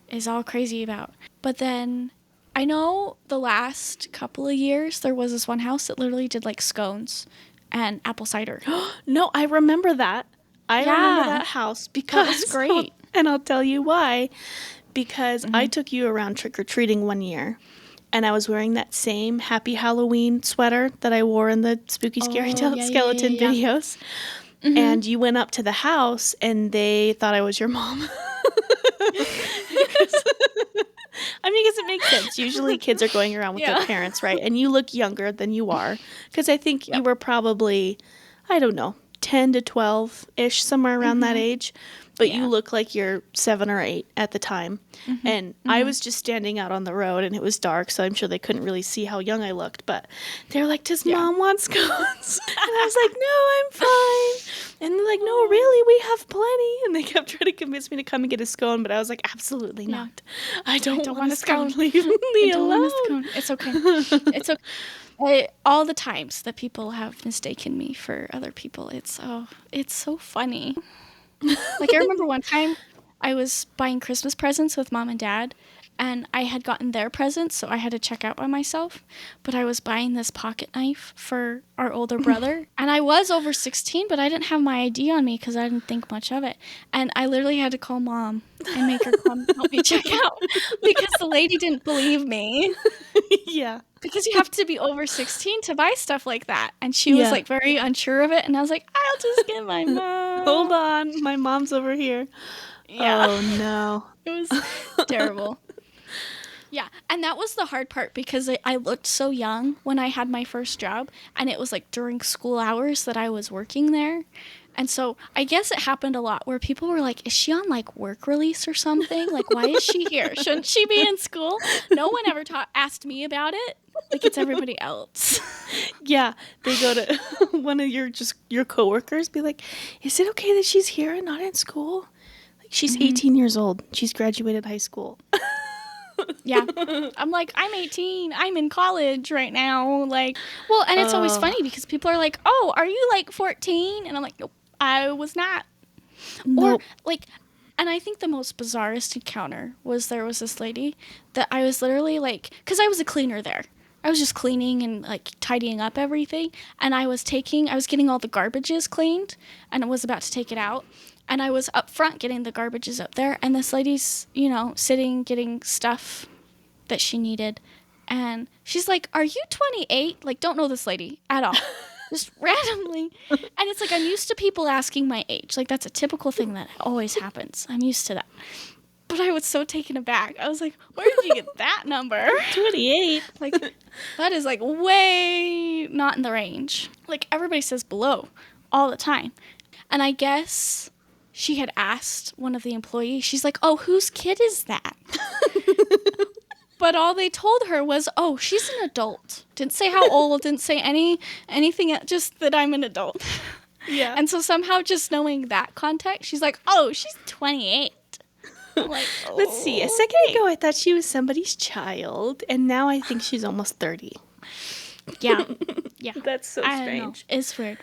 is all crazy about. But then I know the last couple of years there was this one house that literally did like scones and apple cider.
No, I remember that. I remember that house because
that was great.
And I'll tell you why. Because I took you around trick-or-treating one year. And I was wearing that same Happy Halloween sweater that I wore in the Spooky Scary Skeleton videos. Mm-hmm. And you went up to the house and they thought I was your mom. I mean, because it makes sense. Usually kids are going around with their parents, right? And you look younger than you are. Because I think you were probably, I don't know, 10 to 12-ish, somewhere around that age. But you look like you're 7 or 8 at the time. Mm-hmm. And I was just standing out on the road, and it was dark, so I'm sure they couldn't really see how young I looked. But they're like, does Mom want scones? And I was like, no, I'm fine. And they're like, no, really, we have plenty. And they kept trying to convince me to come and get a scone, but I was like, absolutely not. I don't want a scone. Leave me alone.
It's okay. It's okay. All the times that people have mistaken me for other people, it's so funny. Like, I remember one time I was buying Christmas presents with Mom and Dad, and I had gotten their presents, so I had to check out by myself. But I was buying this pocket knife for our older brother, and I was over 16, but I didn't have my ID on me because I didn't think much of it. And I literally had to call Mom and make her come help me check out because the lady didn't believe me.
Yeah.
Because you have to be over 16 to buy stuff like that. And she was like very unsure of it. And I was like, I'll just get my mom.
Hold on. My mom's over here. Yeah. Oh, no.
It was terrible. Yeah. And that was the hard part because I looked so young when I had my first job. And it was like during school hours that I was working there. And so I guess it happened a lot where people were like, is she on like work release or something? Like, why is she here? Shouldn't she be in school? No one ever asked me about it. Like, it's everybody else.
Yeah. They go to one of your coworkers, be like, is it okay that she's here and not in school? Like, she's 18 years old. She's graduated high school.
Yeah. I'm like, I'm 18. I'm in college right now. Like, well, and it's always funny because people are like, oh, are you like 14? And I'm like, nope, I was not. Nope. Or like, and I think the most bizarrest encounter was there was this lady that I was literally like, because I was a cleaner there. I was just cleaning and like tidying up everything. And I was getting all the garbages cleaned and I was about to take it out. And I was up front getting the garbages up there. And this lady's, you know, sitting getting stuff that she needed. And she's like, are you 28? Like, don't know this lady at all. Just randomly. And it's like, I'm used to people asking my age. Like, that's a typical thing that always happens. I'm used to that. But I was so taken aback. I was like, where did you get that number?
28.
Like, that is like way not in the range. Like, everybody says below all the time. And I guess she had asked one of the employees, she's like, oh, whose kid is that? But all they told her was, oh, she's an adult. Didn't say how old, didn't say anything, just that I'm an adult.
Yeah.
And so somehow just knowing that context, she's like, oh, she's 28. I'm like, oh,
let's see. A second ago, I thought she was somebody's child, and now I think she's almost 30.
Yeah. Yeah.
That's so strange.
I know. It's weird.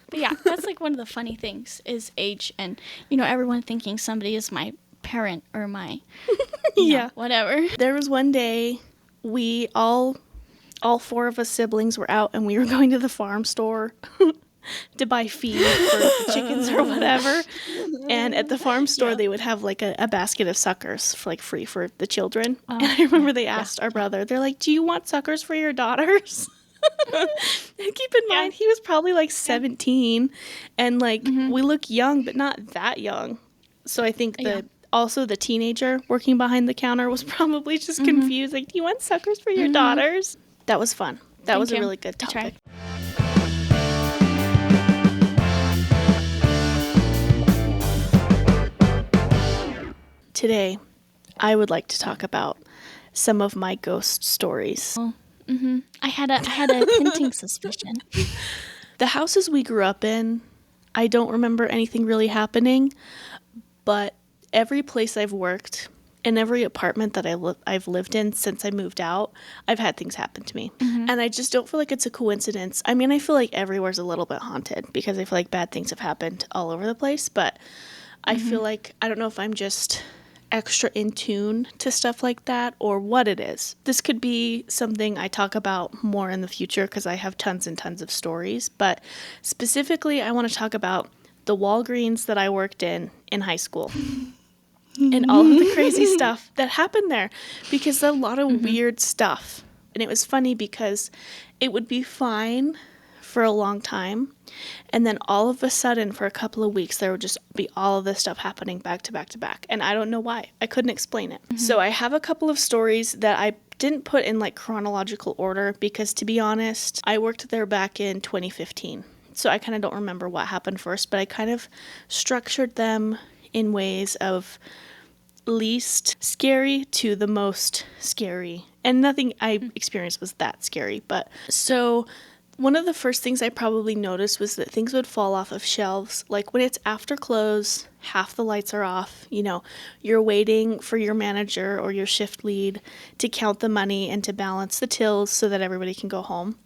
But yeah, that's like one of the funny things is age and, you know, everyone thinking somebody is my parent or my, whatever.
There was one day we all 4 of us siblings were out and we were going to the farm store to buy feed for the chickens or whatever. And at the farm store, they would have like a basket of suckers for like free for the children. And I remember they asked our brother, they're like, do you want suckers for your daughters? And keep in mind, he was probably like 17 and like we look young, but not that young. So I think also the teenager working behind the counter was probably just confused. Like, do you want suckers for your daughters? That was fun. That was a really good topic. Today, I would like to talk about some of my ghost stories.
I had a hinting suspicion.
The houses we grew up in, I don't remember anything really happening, but every place I've worked and every apartment that I've lived in since I moved out, I've had things happen to me. And I just don't feel like it's a coincidence. I mean, I feel like everywhere's a little bit haunted because I feel like bad things have happened all over the place, but I feel like, I don't know if I'm just extra in tune to stuff like that or what it is. This could be something I talk about more in the future because I have tons and tons of stories, but specifically I want to talk about the Walgreens that I worked in high school and all of the crazy stuff that happened there because a lot of weird stuff. And it was funny because it would be fine for a long time. And then all of a sudden, for a couple of weeks, there would just be all of this stuff happening back to back to back. And I don't know why. I couldn't explain it. So I have a couple of stories that I didn't put in like chronological order because, to be honest, I worked there back in 2015. So I kind of don't remember what happened first, but I kind of structured them in ways of least scary to the most scary. And nothing I experienced was that scary. But so one of the first things I probably noticed was that things would fall off of shelves. Like when it's after close, half the lights are off, you know, you're waiting for your manager or your shift lead to count the money and to balance the tills so that everybody can go home.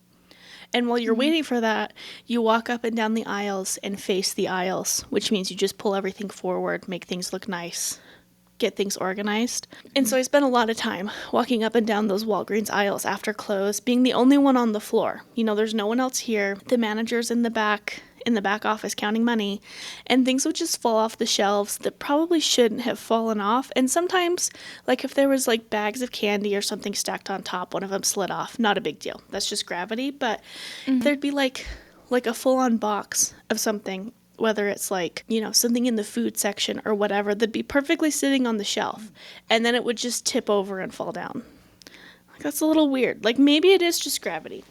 And while you're waiting for that, you walk up and down the aisles and face the aisles, which means you just pull everything forward, make things look nice, get things organized. And so I spent a lot of time walking up and down those Walgreens aisles after close, being the only one on the floor. You know, there's no one else here. The manager's in the back office counting money, and things would just fall off the shelves that probably shouldn't have fallen off. And sometimes, like if there was like bags of candy or something stacked on top, one of them slid off. Not a big deal. That's just gravity. But there'd be like a full-on box of something, whether it's like, you know, something in the food section or whatever, that'd be perfectly sitting on the shelf. And then it would just tip over and fall down. Like, that's a little weird. Like, maybe it is just gravity.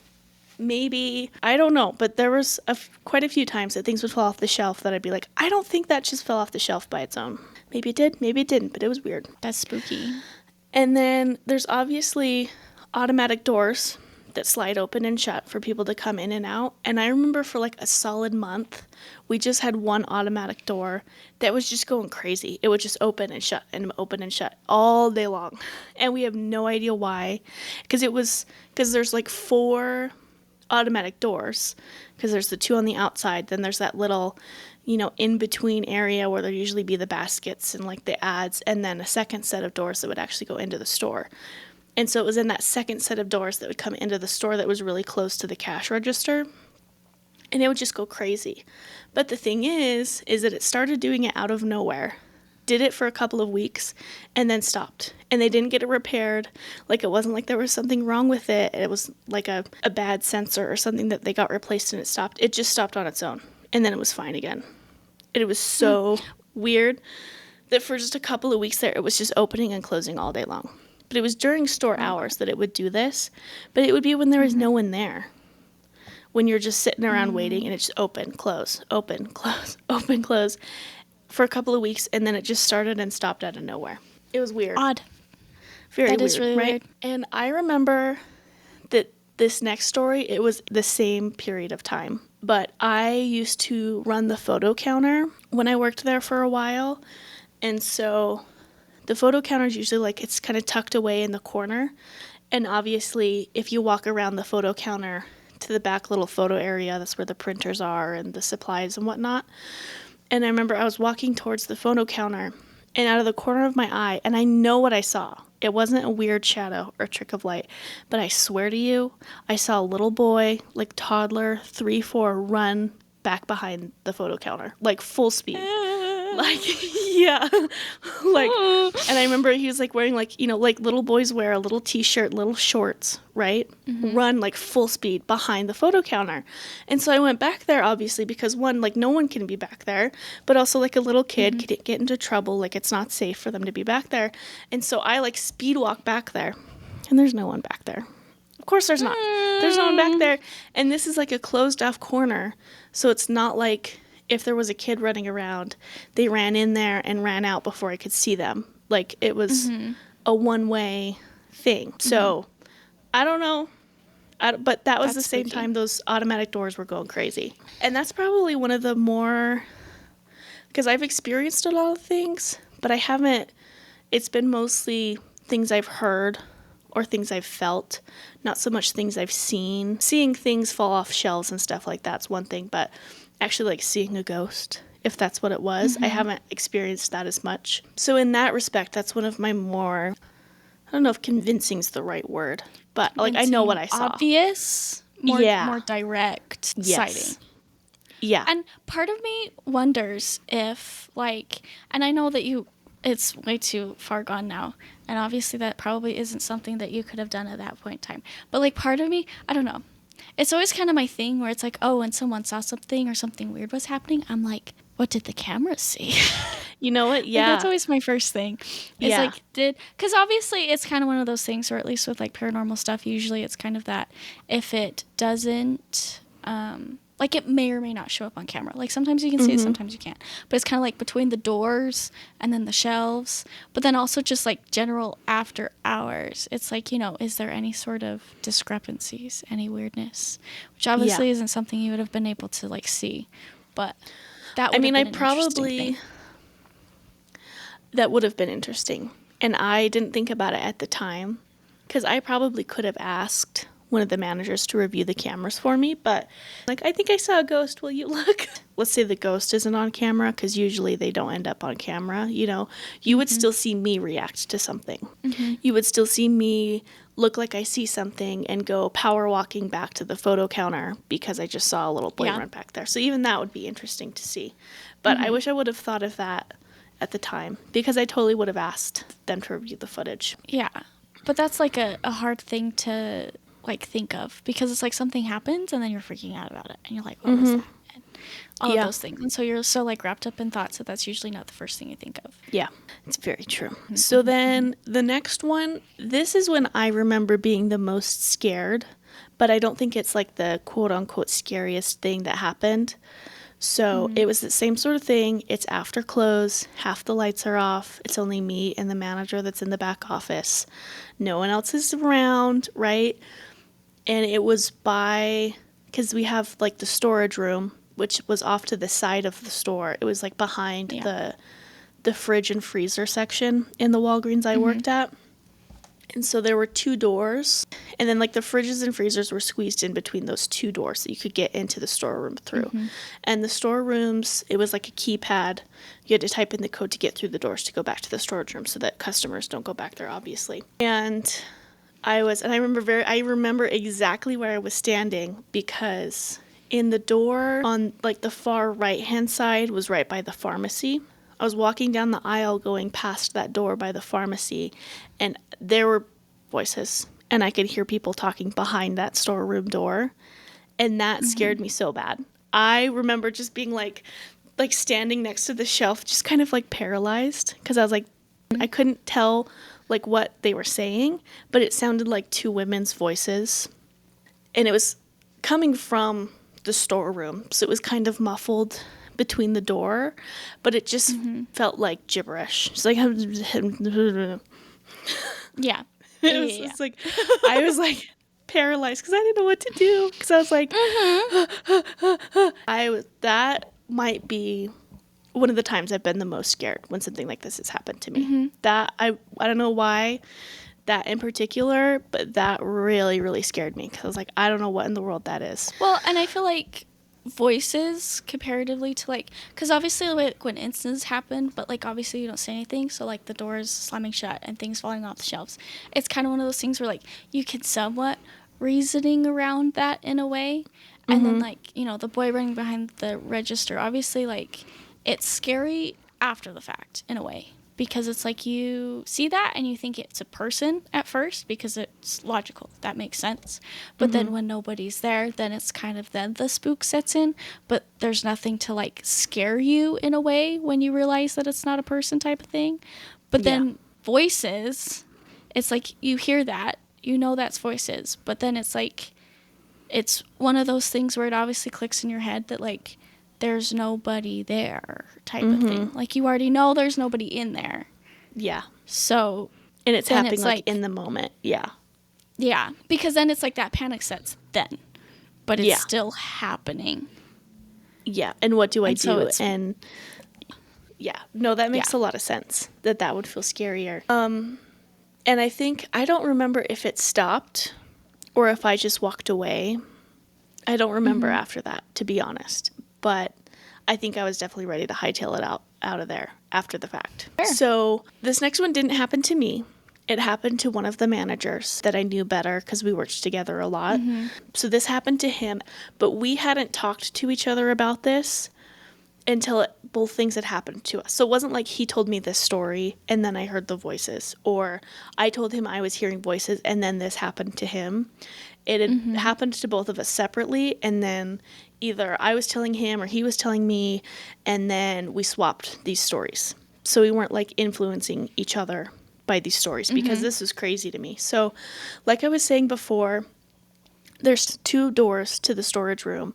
Maybe, I don't know, but there was quite a few times that things would fall off the shelf that I'd be like, I don't think that just fell off the shelf by its own. Maybe it did, maybe it didn't, but it was weird.
That's spooky.
And then there's obviously automatic doors that slide open and shut for people to come in and out. And I remember for like a solid month, we just had one automatic door that was just going crazy. It would just open and shut all day long. And we have no idea why. Because there's like 4 automatic doors, because there's the 2 on the outside, then there's that little, you know, in between area where there'd usually be the baskets and like the ads, and then a second set of doors that would actually go into the store. And so it was in that second set of doors that would come into the store that was really close to the cash register, and it would just go crazy. But the thing is that it started doing it out of nowhere. Did it for a couple of weeks and then stopped. And they didn't get it repaired. Like, it wasn't like there was something wrong with it. It was like a bad sensor or something that they got replaced and it stopped. It just stopped on its own. And then it was fine again. And it was so weird that for just a couple of weeks there, it was just opening and closing all day long. But it was during store hours that it would do this. But it would be when there was no one there. When you're just sitting around waiting and it's just open, close, open, close, open, close. For a couple of weeks, and then it just started and stopped out of nowhere. It was weird.
Odd.
Very
that
weird,
is really
right?
weird.
And I remember that this next story, it was the same period of time. But I used to run the photo counter when I worked there for a while. And so the photo counter is usually like, it's kind of tucked away in the corner. And obviously, if you walk around the photo counter to the back little photo area, that's where the printers are and the supplies and whatnot. And I remember I was walking towards the photo counter, and out of the corner of my eye, and I know what I saw. It wasn't a weird shadow or trick of light, but I swear to you, I saw a little boy, like toddler, 3, 4, run back behind the photo counter, like full speed. Like, yeah. Like, and I remember he was like wearing like, you know, like little boys wear a little t-shirt, little shorts, right? Run like full speed behind the photo counter. And so I went back there, obviously, because one, like no one can be back there, but also like a little kid could get into trouble. Like, it's not safe for them to be back there. And so I like speed walk back there, and there's no one back there. Of course there's not. There's no one back there. And this is like a closed off corner. So it's not like if there was a kid running around, they ran in there and ran out before I could see them. Like, it was a one-way thing. So I don't know. But that was
That's
the same
spooky.
time those automatic doors were going crazy. And that's probably one of the more, because I've experienced a lot of things, but I haven't, it's been mostly things I've heard or things I've felt, not so much things I've seen. Seeing things fall off shelves and stuff like that's one thing, but actually like seeing a ghost, if that's what it was, I haven't experienced that as much. So in that respect, that's one of my more, I don't know if convincing's the right word, but like I know what I saw.
Obvious, more direct sighting.
Yeah.
And part of me wonders if, like, and I know that it's way too far gone now, and obviously that probably isn't something that you could have done at that point in time. But, like, part of me, I don't know. It's always kind of my thing where it's like, oh, when someone saw something or something weird was happening, I'm like, what did the camera see?
You know what? Yeah.
Like, that's always my first thing. It's like, because obviously it's kind of one of those things, or at least with, like, paranormal stuff, usually it's kind of that if it doesn't, like, it may or may not show up on camera. Like, sometimes you can see it, sometimes you can't. But it's kind of like between the doors and then the shelves. But then also just, like, general after hours. It's like, is there any sort of discrepancies, any weirdness? Which obviously isn't something you would have been able to, like, see. But that would have been an interesting thing.
That would have been interesting. And I didn't think about it at the time. Because I probably could have asked one of the managers to review the cameras for me, but like, I think I saw a ghost, will you look? Let's say the ghost isn't on camera, because usually they don't end up on camera, you would still see me react to something. You would still see me look like I see something and go power walking back to the photo counter because I just saw a little boy run back there. So even that would be interesting to see. But I wish I would have thought of that at the time, because I totally would have asked them to review the footage.
Yeah. But that's like a hard thing to like think of, because it's like something happens and then you're freaking out about it and you're like, what was that? And all of those things. And so you're so like wrapped up in thoughts that that's usually not the first thing you think of.
Yeah, it's very true. So then the next one, this is when I remember being the most scared, but I don't think it's like the quote unquote scariest thing that happened. So it was the same sort of thing. It's after close, half the lights are off. It's only me and the manager that's in the back office. No one else is around, right? And it was because we have like the storage room, which was off to the side of the store. It was like behind the fridge and freezer section in the Walgreens I worked at. And so there were two doors, and then like the fridges and freezers were squeezed in between those two doors so you could get into the storeroom through. And the storerooms, it was like a keypad. You had to type in the code to get through the doors to go back to the storage room so that customers don't go back there, obviously. And I remember exactly where I was standing, because in the door on like the far right-hand side was right by the pharmacy. I was walking down the aisle going past that door by the pharmacy, and there were voices, and I could hear people talking behind that storeroom door, and that scared me so bad. I remember just being like standing next to the shelf, just kind of like paralyzed, because I was like, I couldn't tell like what they were saying, but it sounded like two women's voices, and it was coming from the storeroom, so it was kind of muffled between the door, but it just felt like gibberish. It's like,
yeah.
It was like, I was like paralyzed because I didn't know what to do, because I was like, that might be one of the times I've been the most scared when something like this has happened to me. That I don't know why that in particular, but that really, really scared me, because I was like, I don't know what in the world that is.
Well, and I feel like voices comparatively to like, because obviously like when incidents happen, but like obviously you don't say anything, so like the doors slamming shut and things falling off the shelves, it's kind of one of those things where like you can somewhat reasoning around that in a way. And then like, the boy running behind the register, obviously like it's scary after the fact in a way, because it's like you see that and you think it's a person at first because it's logical. That makes sense. But then when nobody's there, then it's kind of then the spook sets in. But there's nothing to like scare you in a way when you realize that it's not a person type of thing. But then voices, it's like you hear that, that's voices. But then it's like, it's one of those things where it obviously clicks in your head that like, there's nobody there type of thing. Like you already know there's nobody in there.
Yeah.
So.
And it's happening like in the moment. Yeah.
Yeah, because then it's like that panic sets then, but it's still happening.
Yeah, and what do I do? And yeah, no, that makes a lot of sense, that would feel scarier. And I think, I don't remember if it stopped or if I just walked away. I don't remember after that, to be honest. But I think I was definitely ready to hightail it out of there after the fact. Fair. So this next one didn't happen to me. It happened to one of the managers that I knew better because we worked together a lot. So this happened to him, but we hadn't talked to each other about this until both things had happened to us. So it wasn't like he told me this story and then I heard the voices, or I told him I was hearing voices and then this happened to him. It had happened to both of us separately, and then either I was telling him or he was telling me, and then we swapped these stories. So we weren't like influencing each other by these stories, because this is crazy to me. So like I was saying before, there's 2 doors to the storage room,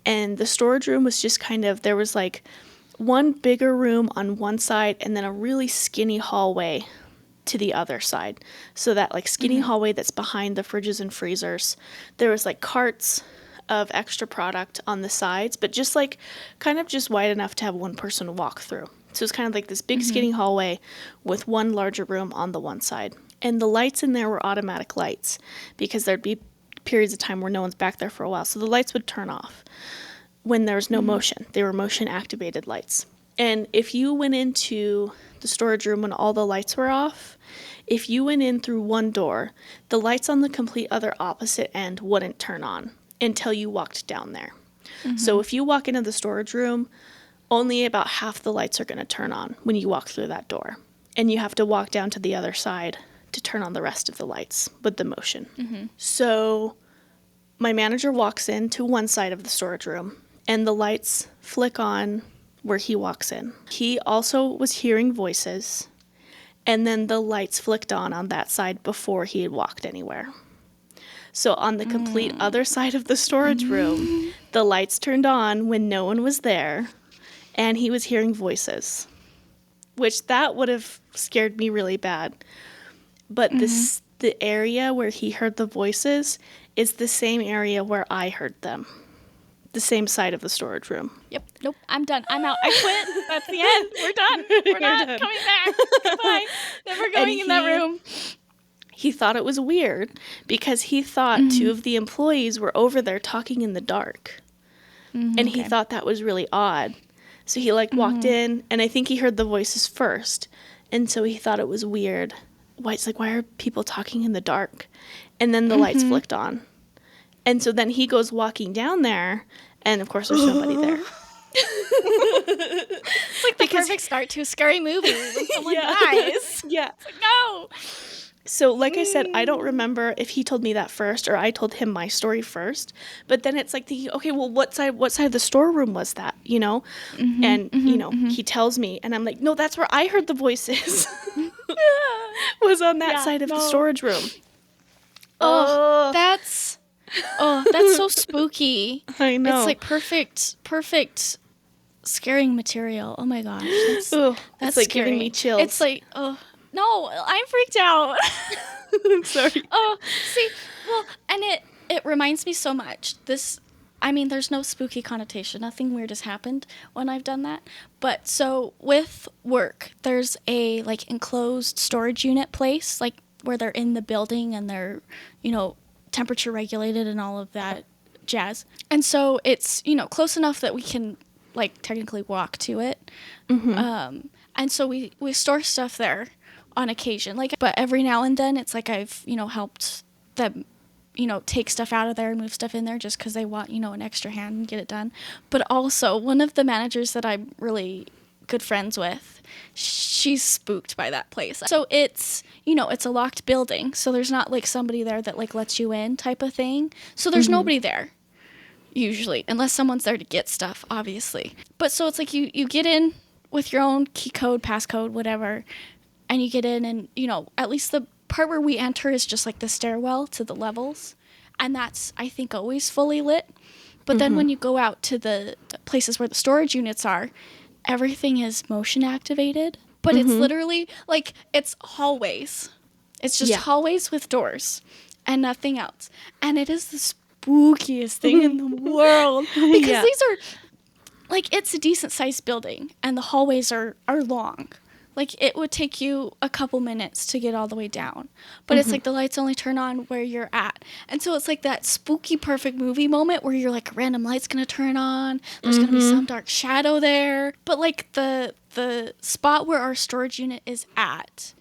and the storage room was just kind of, there was like one bigger room on one side and then a really skinny hallway to the other side. So that like skinny hallway that's behind the fridges and freezers, there was like carts of extra product on the sides, but just like kind of just wide enough to have one person walk through. So it's kind of like this big skinny hallway with one larger room on the one side. And the lights in there were automatic lights, because there'd be periods of time where no one's back there for a while. So the lights would turn off when there was no motion. They were motion activated lights. And if you went into the storage room when all the lights were off, if you went in through one door, the lights on the complete other opposite end wouldn't turn on until you walked down there. So if you walk into the storage room, only about half the lights are going to turn on when you walk through that door. And you have to walk down to the other side to turn on the rest of the lights with the motion. So my manager walks into one side of the storage room, and the lights flick on where he walks in. He also was hearing voices, and then the lights flicked on that side before he had walked anywhere. So on the complete other side of the storage room, the lights turned on when no one was there, and he was hearing voices, which that would have scared me really bad. But the area where he heard the voices is the same area where I heard them. The same side of the storage room.
Yep. Nope. I'm done. I'm out. I quit. That's the end. We're done. We're not coming back. Goodbye. Never going in that room.
He thought it was weird because he thought 2 of the employees were over there talking in the dark. And he thought that was really odd. So he like walked in, and I think he heard the voices first. And so he thought it was weird. Why are people talking in the dark? And then the lights flicked on. And so then he goes walking down there, and of course there's nobody there.
It's like the perfect start to a scary movie when someone dies.
Yeah.
It's like, no.
So like I said, I don't remember if he told me that first or I told him my story first. But then it's like thinking, okay, well, what side of the storeroom was that, you know? He tells me, and I'm like, no, that's where I heard the voices. Was on that side of the storage room.
That's so spooky.
I know.
It's like perfect scaring material. Oh my gosh. That's
like
scary.
Giving me chills.
It's like, no, I'm freaked out.
I'm sorry.
See, well, and it reminds me so much. There's no spooky connotation. Nothing weird has happened when I've done that. But so with work, there's a like enclosed storage unit place, like where they're in the building and they're, temperature regulated and all of that jazz. And so it's, close enough that we can like technically walk to it. And so we store stuff there on occasion, but every now and then it's like I've, helped them, take stuff out of there and move stuff in there just because they want, an extra hand and get it done. But also one of the managers that I'm really good friends with, she's spooked by that place. So it's, it's a locked building. So there's not like somebody there that like lets you in type of thing. So there's nobody there usually, unless someone's there to get stuff, obviously. But so it's like you get in with your own key code, passcode, whatever, and you get in and, at least the part where we enter is just like the stairwell to the levels. And that's, I think, always fully lit. But then when you go out to the places where the storage units are, everything is motion activated. But it's literally like it's hallways. It's just hallways with doors. and nothing else. And it is the spookiest thing in the world. Because these are, like, it's a decent sized building and the hallways are long. Like, it would take you a couple minutes to get all the way down. But it's like the lights only turn on where you're at. And so it's like that spooky perfect movie moment where you're like, a random light's going to turn on. There's going to be some dark shadow there. But, like, the spot where our storage unit is at,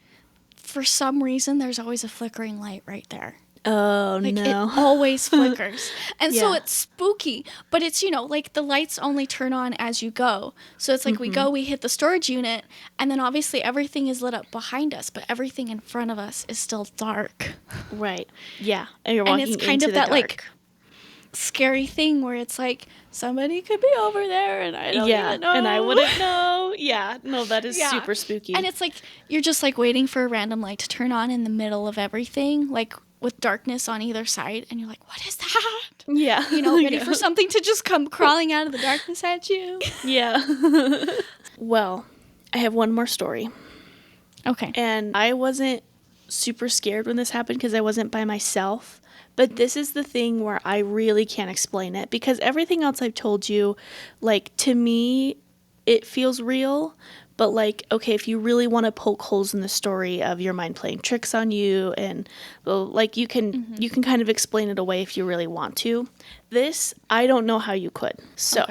for some reason, there's always a flickering light right there.
Oh,
like,
no.
It always flickers. And so it's spooky. But it's, like, the lights only turn on as you go. So it's like we hit the storage unit, and then obviously everything is lit up behind us, but everything in front of us is still dark.
Right. Yeah. And you're walking into the dark. And it's kind of that, like,
scary thing where it's like, somebody could be over there, and I don't even know.
And I wouldn't know. Yeah. No, that is super spooky.
And it's like, you're just, like, waiting for a random light to turn on in the middle of everything, like, with darkness on either side, and you're like, what is that?
Yeah.
Ready for something to just come crawling out of the darkness at you.
Yeah. Well, I have one more story.
Okay.
And I wasn't super scared when this happened because I wasn't by myself. But this is the thing where I really can't explain it, because everything else I've told you, like, to me, it feels real. But, like, okay, if you really want to poke holes in the story of your mind playing tricks on you, and, well, like, you can kind of explain it away if you really want to. This, I don't know how you could. So,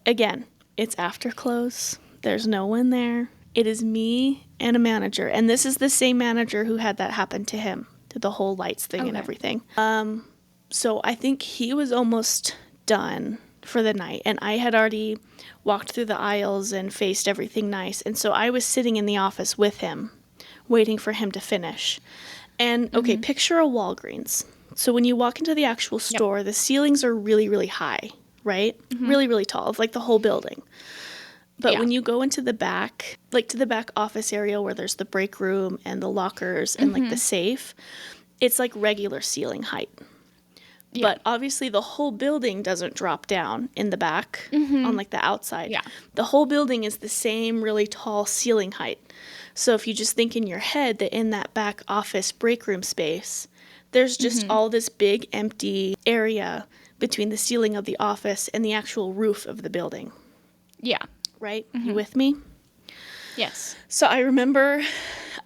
again, it's after close. There's no one there. It is me and a manager. And this is the same manager who had that happen to him, to the whole lights thing and everything. So I think he was almost done for the night, and I had already walked through the aisles and faced everything nice, and so I was sitting in the office with him, waiting for him to finish. And okay, picture a Walgreens. So when you walk into the actual store, the ceilings are really, really high, right? Really, really tall, like the whole building. But when you go into the back, like to the back office area where there's the break room and the lockers and like the safe, it's like regular ceiling height. Yeah. But obviously the whole building doesn't drop down in the back on like the outside. Yeah. The whole building is the same really tall ceiling height. So if you just think in your head that in that back office break room space, there's just all this big empty area between the ceiling of the office and the actual roof of the building.
Yeah.
Right? You with me?
Yes.
So I remember,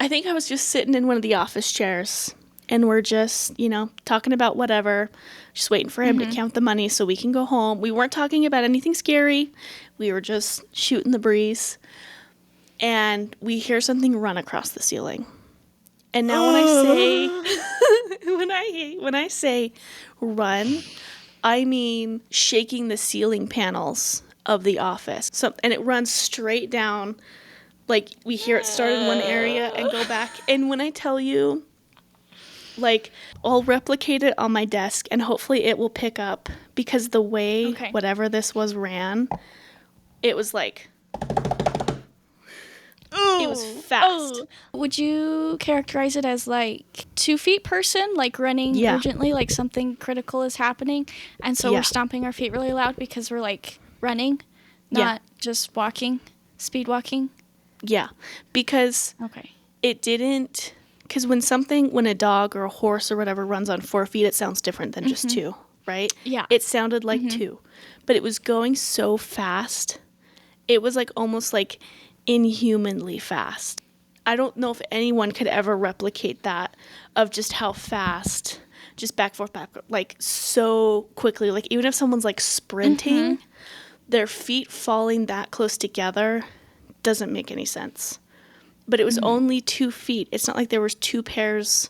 I think I was just sitting in one of the office chairs, and we're just, talking about whatever, just waiting for him to count the money so we can go home. We weren't talking about anything scary. We were just shooting the breeze. And we hear something run across the ceiling. And now when I say run, I mean shaking the ceiling panels of the office. And it runs straight down. Like, we hear it start in one area and go back. And when I tell you, like, I'll replicate it on my desk, and hopefully it will pick up, because the way whatever this was ran, it was like, it was fast.
Would you characterize it as, like, 2 feet person, like running urgently, like something critical is happening, and so we're stomping our feet really loud because we're, like, running, not just walking, speed walking?
Yeah, because it didn't... Because when a dog or a horse or whatever runs on 4 feet, it sounds different than just 2, right? Yeah. It sounded like 2. But it was going so fast. It was like almost like inhumanly fast. I don't know if anyone could ever replicate that, of just how fast, just back, forth, like so quickly. Like, even if someone's like sprinting, their feet falling that close together doesn't make any sense. But it was only 2 feet. It's not like there was 2 pairs,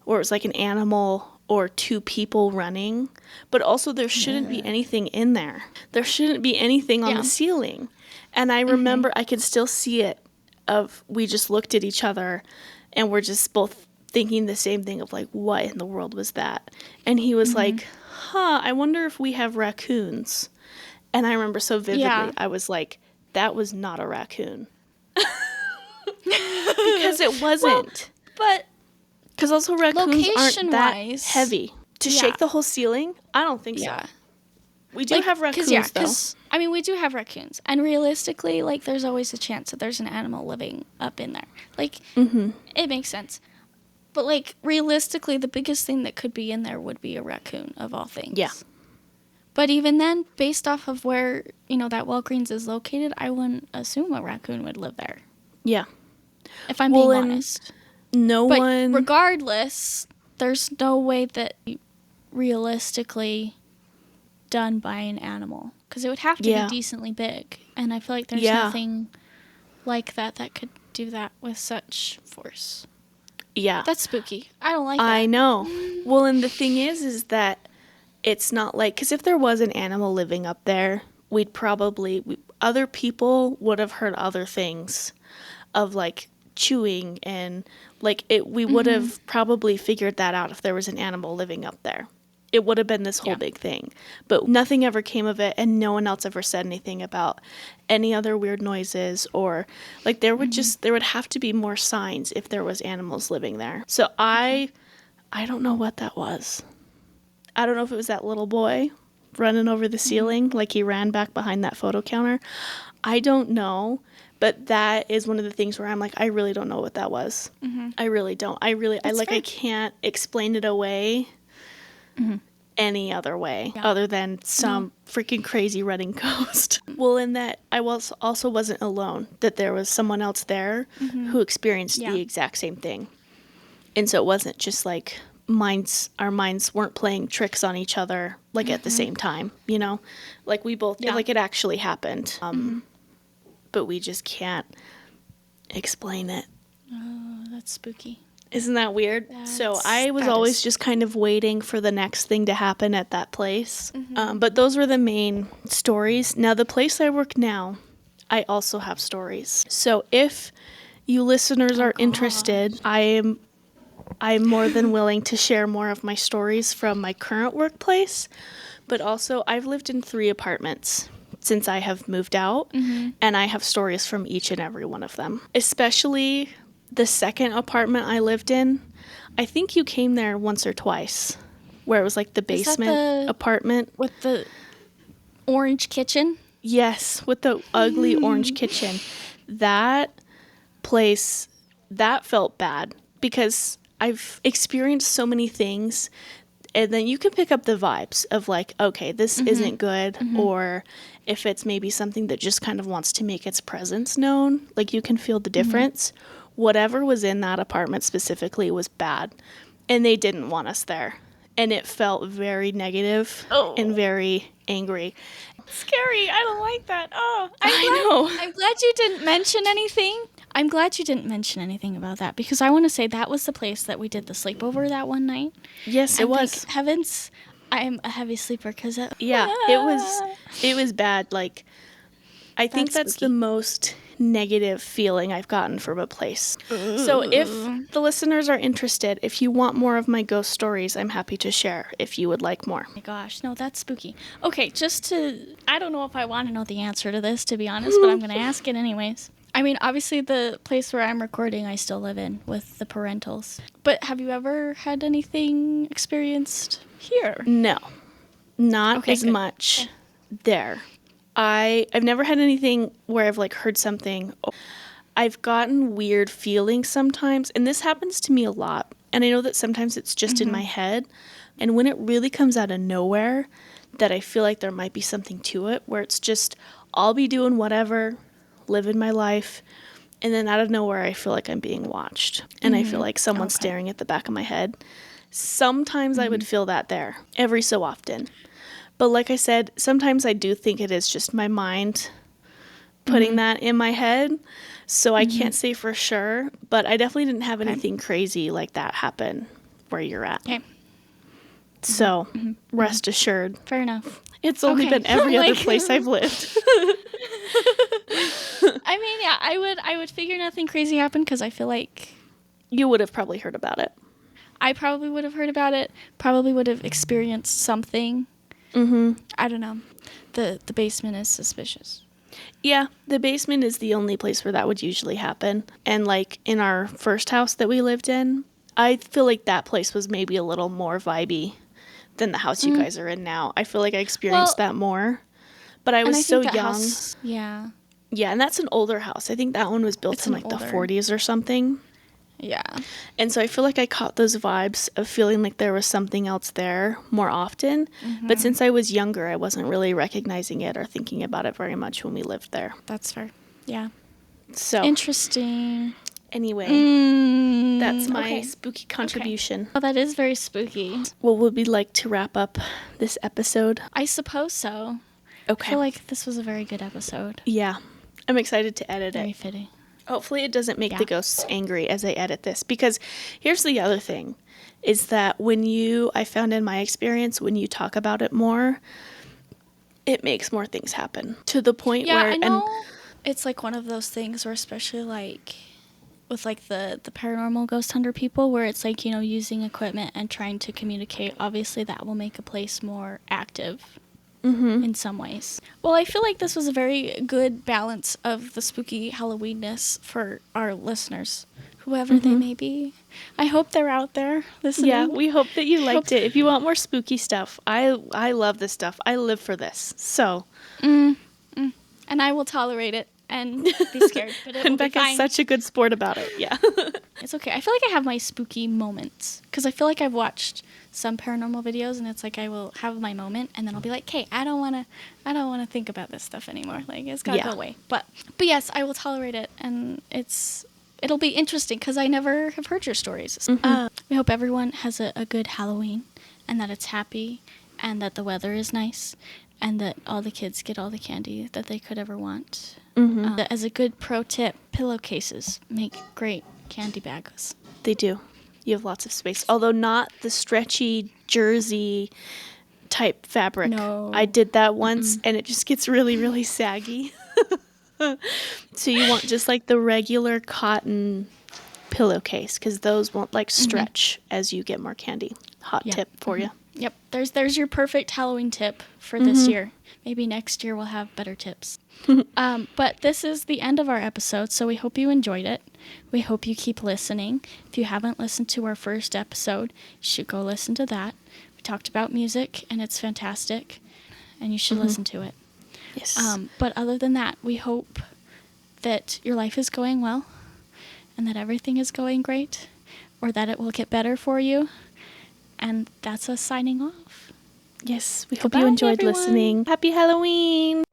or it was like an animal or 2 people running. But also there shouldn't be anything in there. There shouldn't be anything on the ceiling. And I remember I could still see it, of we just looked at each other and we're just both thinking the same thing of like, what in the world was that? And he was like, I wonder if we have raccoons. And I remember so vividly, I was like, that was not a raccoon. Because it wasn't.
But
because also raccoons aren't that heavy to shake the whole ceiling. I don't think so. We do have raccoons, though.
I mean, we do have raccoons, and realistically, like, there's always a chance that there's an animal living up in there. Like, it makes sense. But, like, realistically, the biggest thing that could be in there would be a raccoon, of all things.
Yeah.
But even then, based off of where, that Walgreens is located, I wouldn't assume a raccoon would live there.
Yeah.
If I'm being honest. But regardless, there's no way that realistically done by an animal. Because it would have to be decently big. And I feel like there's nothing like that could do that with such force.
Yeah.
That's spooky. I don't like that.
I know. Well, and the thing is that it's not like, because if there was an animal living up there, other people would have heard other things of like chewing and like we would have probably figured that out if there was an animal living up there. It would have been this whole big thing, but nothing ever came of it, and no one else ever said anything about any other weird noises, or like there would have to be more signs if there was animals living there. So I don't know what that was. I don't know if it was that little boy running over the ceiling, like he ran back behind that photo counter. I don't know, but that is one of the things where I'm like, I really don't know what that was. I really don't. I can't explain it away any other way other than some freaking crazy running ghost. Well, in that I also wasn't alone, that there was someone else there who experienced the exact same thing. And so it wasn't just like our minds weren't playing tricks on each other like at the same time, like we both like it actually happened. But we just can't explain it.
Oh, that's spooky.
Isn't that weird? So I was always just kind of waiting for the next thing to happen at that place. But those were the main stories. Now, the place I work now, I also have stories. So if you listeners are interested, I'm more than willing to share more of my stories from my current workplace. But also, I've lived in 3 apartments since I have moved out, and I have stories from each and every one of them. Especially the second apartment I lived in. I think you came there once or twice, where it was like the basement apartment.
With the orange kitchen?
Yes, with the ugly orange kitchen. That place, that felt bad because I've experienced so many things, and then you can pick up the vibes of like, okay, this isn't good, or if it's maybe something that just kind of wants to make its presence known, like you can feel the difference. Whatever was in that apartment specifically was bad, and they didn't want us there, and it felt very negative and very angry.
Scary. I don't like that. Oh,
I know.
I'm glad you didn't mention anything. I'm glad you didn't mention anything about that, because I want to say that was the place that we did the sleepover that one night.
Yes, it was.
Thank heavens, I'm a heavy sleeper because
it was bad. Like, I think that's the most negative feeling I've gotten from a place. So if the listeners are interested, if you want more of my ghost stories, I'm happy to share if you would like more.
Oh my gosh, no, that's spooky. Okay, I don't know if I want to know the answer to this, to be honest, but I'm going to ask it anyways. I mean, obviously the place where I'm recording, I still live in with the parentals. But have you ever had anything experienced here?
No, not as much there. I've never had anything where I've like heard something. I've gotten weird feelings sometimes, and this happens to me a lot. And I know that sometimes it's just in my head. And when it really comes out of nowhere, that I feel like there might be something to it, where it's just, I'll be doing whatever, living my life, and then out of nowhere I feel like I'm being watched, and I feel like someone's staring at the back of my head. Sometimes I would feel that there, every so often. But like I said, sometimes I do think it is just my mind putting that in my head, so I can't say for sure, but I definitely didn't have anything crazy like that happen where you're at.
Okay.
So, rest assured.
Fair enough.
It's only been every other place I've lived.
I mean, yeah, I would figure nothing crazy happened, because I feel like
you would have probably heard about it.
I probably would have heard about it, probably would have experienced something. I don't know. The basement is suspicious.
Yeah, the basement is the only place where that would usually happen. And like in our first house that we lived in, I feel like that place was maybe a little more vibey than the house you guys are in now. I feel like I experienced that more. But I was so young.
Yeah.
Yeah, and that's an older house. I think that one was built in like the 40s or something.
Yeah.
And so I feel like I caught those vibes of feeling like there was something else there more often. But since I was younger, I wasn't really recognizing it or thinking about it very much when we lived there.
That's fair. Yeah.
So
interesting.
Anyway, that's my spooky contribution.
Okay. Oh, that is very spooky.
Well, would we like to wrap up this episode?
I suppose so.
Okay.
I feel like this was a very good episode.
Yeah. I'm excited to edit
Very
it.
fitting.
Hopefully it doesn't make the ghosts angry as I edit this. Because here's the other thing, is that I found in my experience, when you talk about it more, it makes more things happen. To the point where...
Yeah, I know. It's like one of those things where, especially like with like the paranormal ghost hunter people, where it's like, using equipment and trying to communicate, obviously that will make a place more active. In some ways. Well, I feel like this was a very good balance of the spooky Halloweenness for our listeners, whoever they may be. I hope they're out there listening.
Yeah, we hope that you liked it. If you want more spooky stuff, I love this stuff. I live for this. So.
And I will tolerate it and be scared, but it will be fine.
Becca's such a good sport about it. Yeah.
It's okay. I feel like I have my spooky moments because I feel like I've watched some paranormal videos and it's like I will have my moment and then I'll be like, "Hey, I don't want to think about this stuff anymore. Like it's got to go away." But yes, I will tolerate it and it'll be interesting because I never have heard your stories. We hope everyone has a good Halloween and that it's happy and that the weather is nice and that all the kids get all the candy that they could ever want. As a good pro tip, pillowcases make great candy bags.
They do. You have lots of space. Although not the stretchy jersey type fabric.
No.
I did that once and it just gets really, really saggy. So you want just like the regular cotton pillowcase because those won't like stretch as you get more candy. Hot tip for you.
Yep. There's your perfect Halloween tip for this year. Maybe next year we'll have better tips. But this is the end of our episode, so we hope you enjoyed it. We hope you keep listening. If you haven't listened to our first episode, you should go listen to that. We talked about music, and it's fantastic, and you should listen to it.
Yes.
But other than that, we hope that your life is going well, and that everything is going great, or that it will get better for you. And that's us signing off.
Yes, we
Goodbye,
hope you enjoyed
everyone.
listening. Happy Halloween!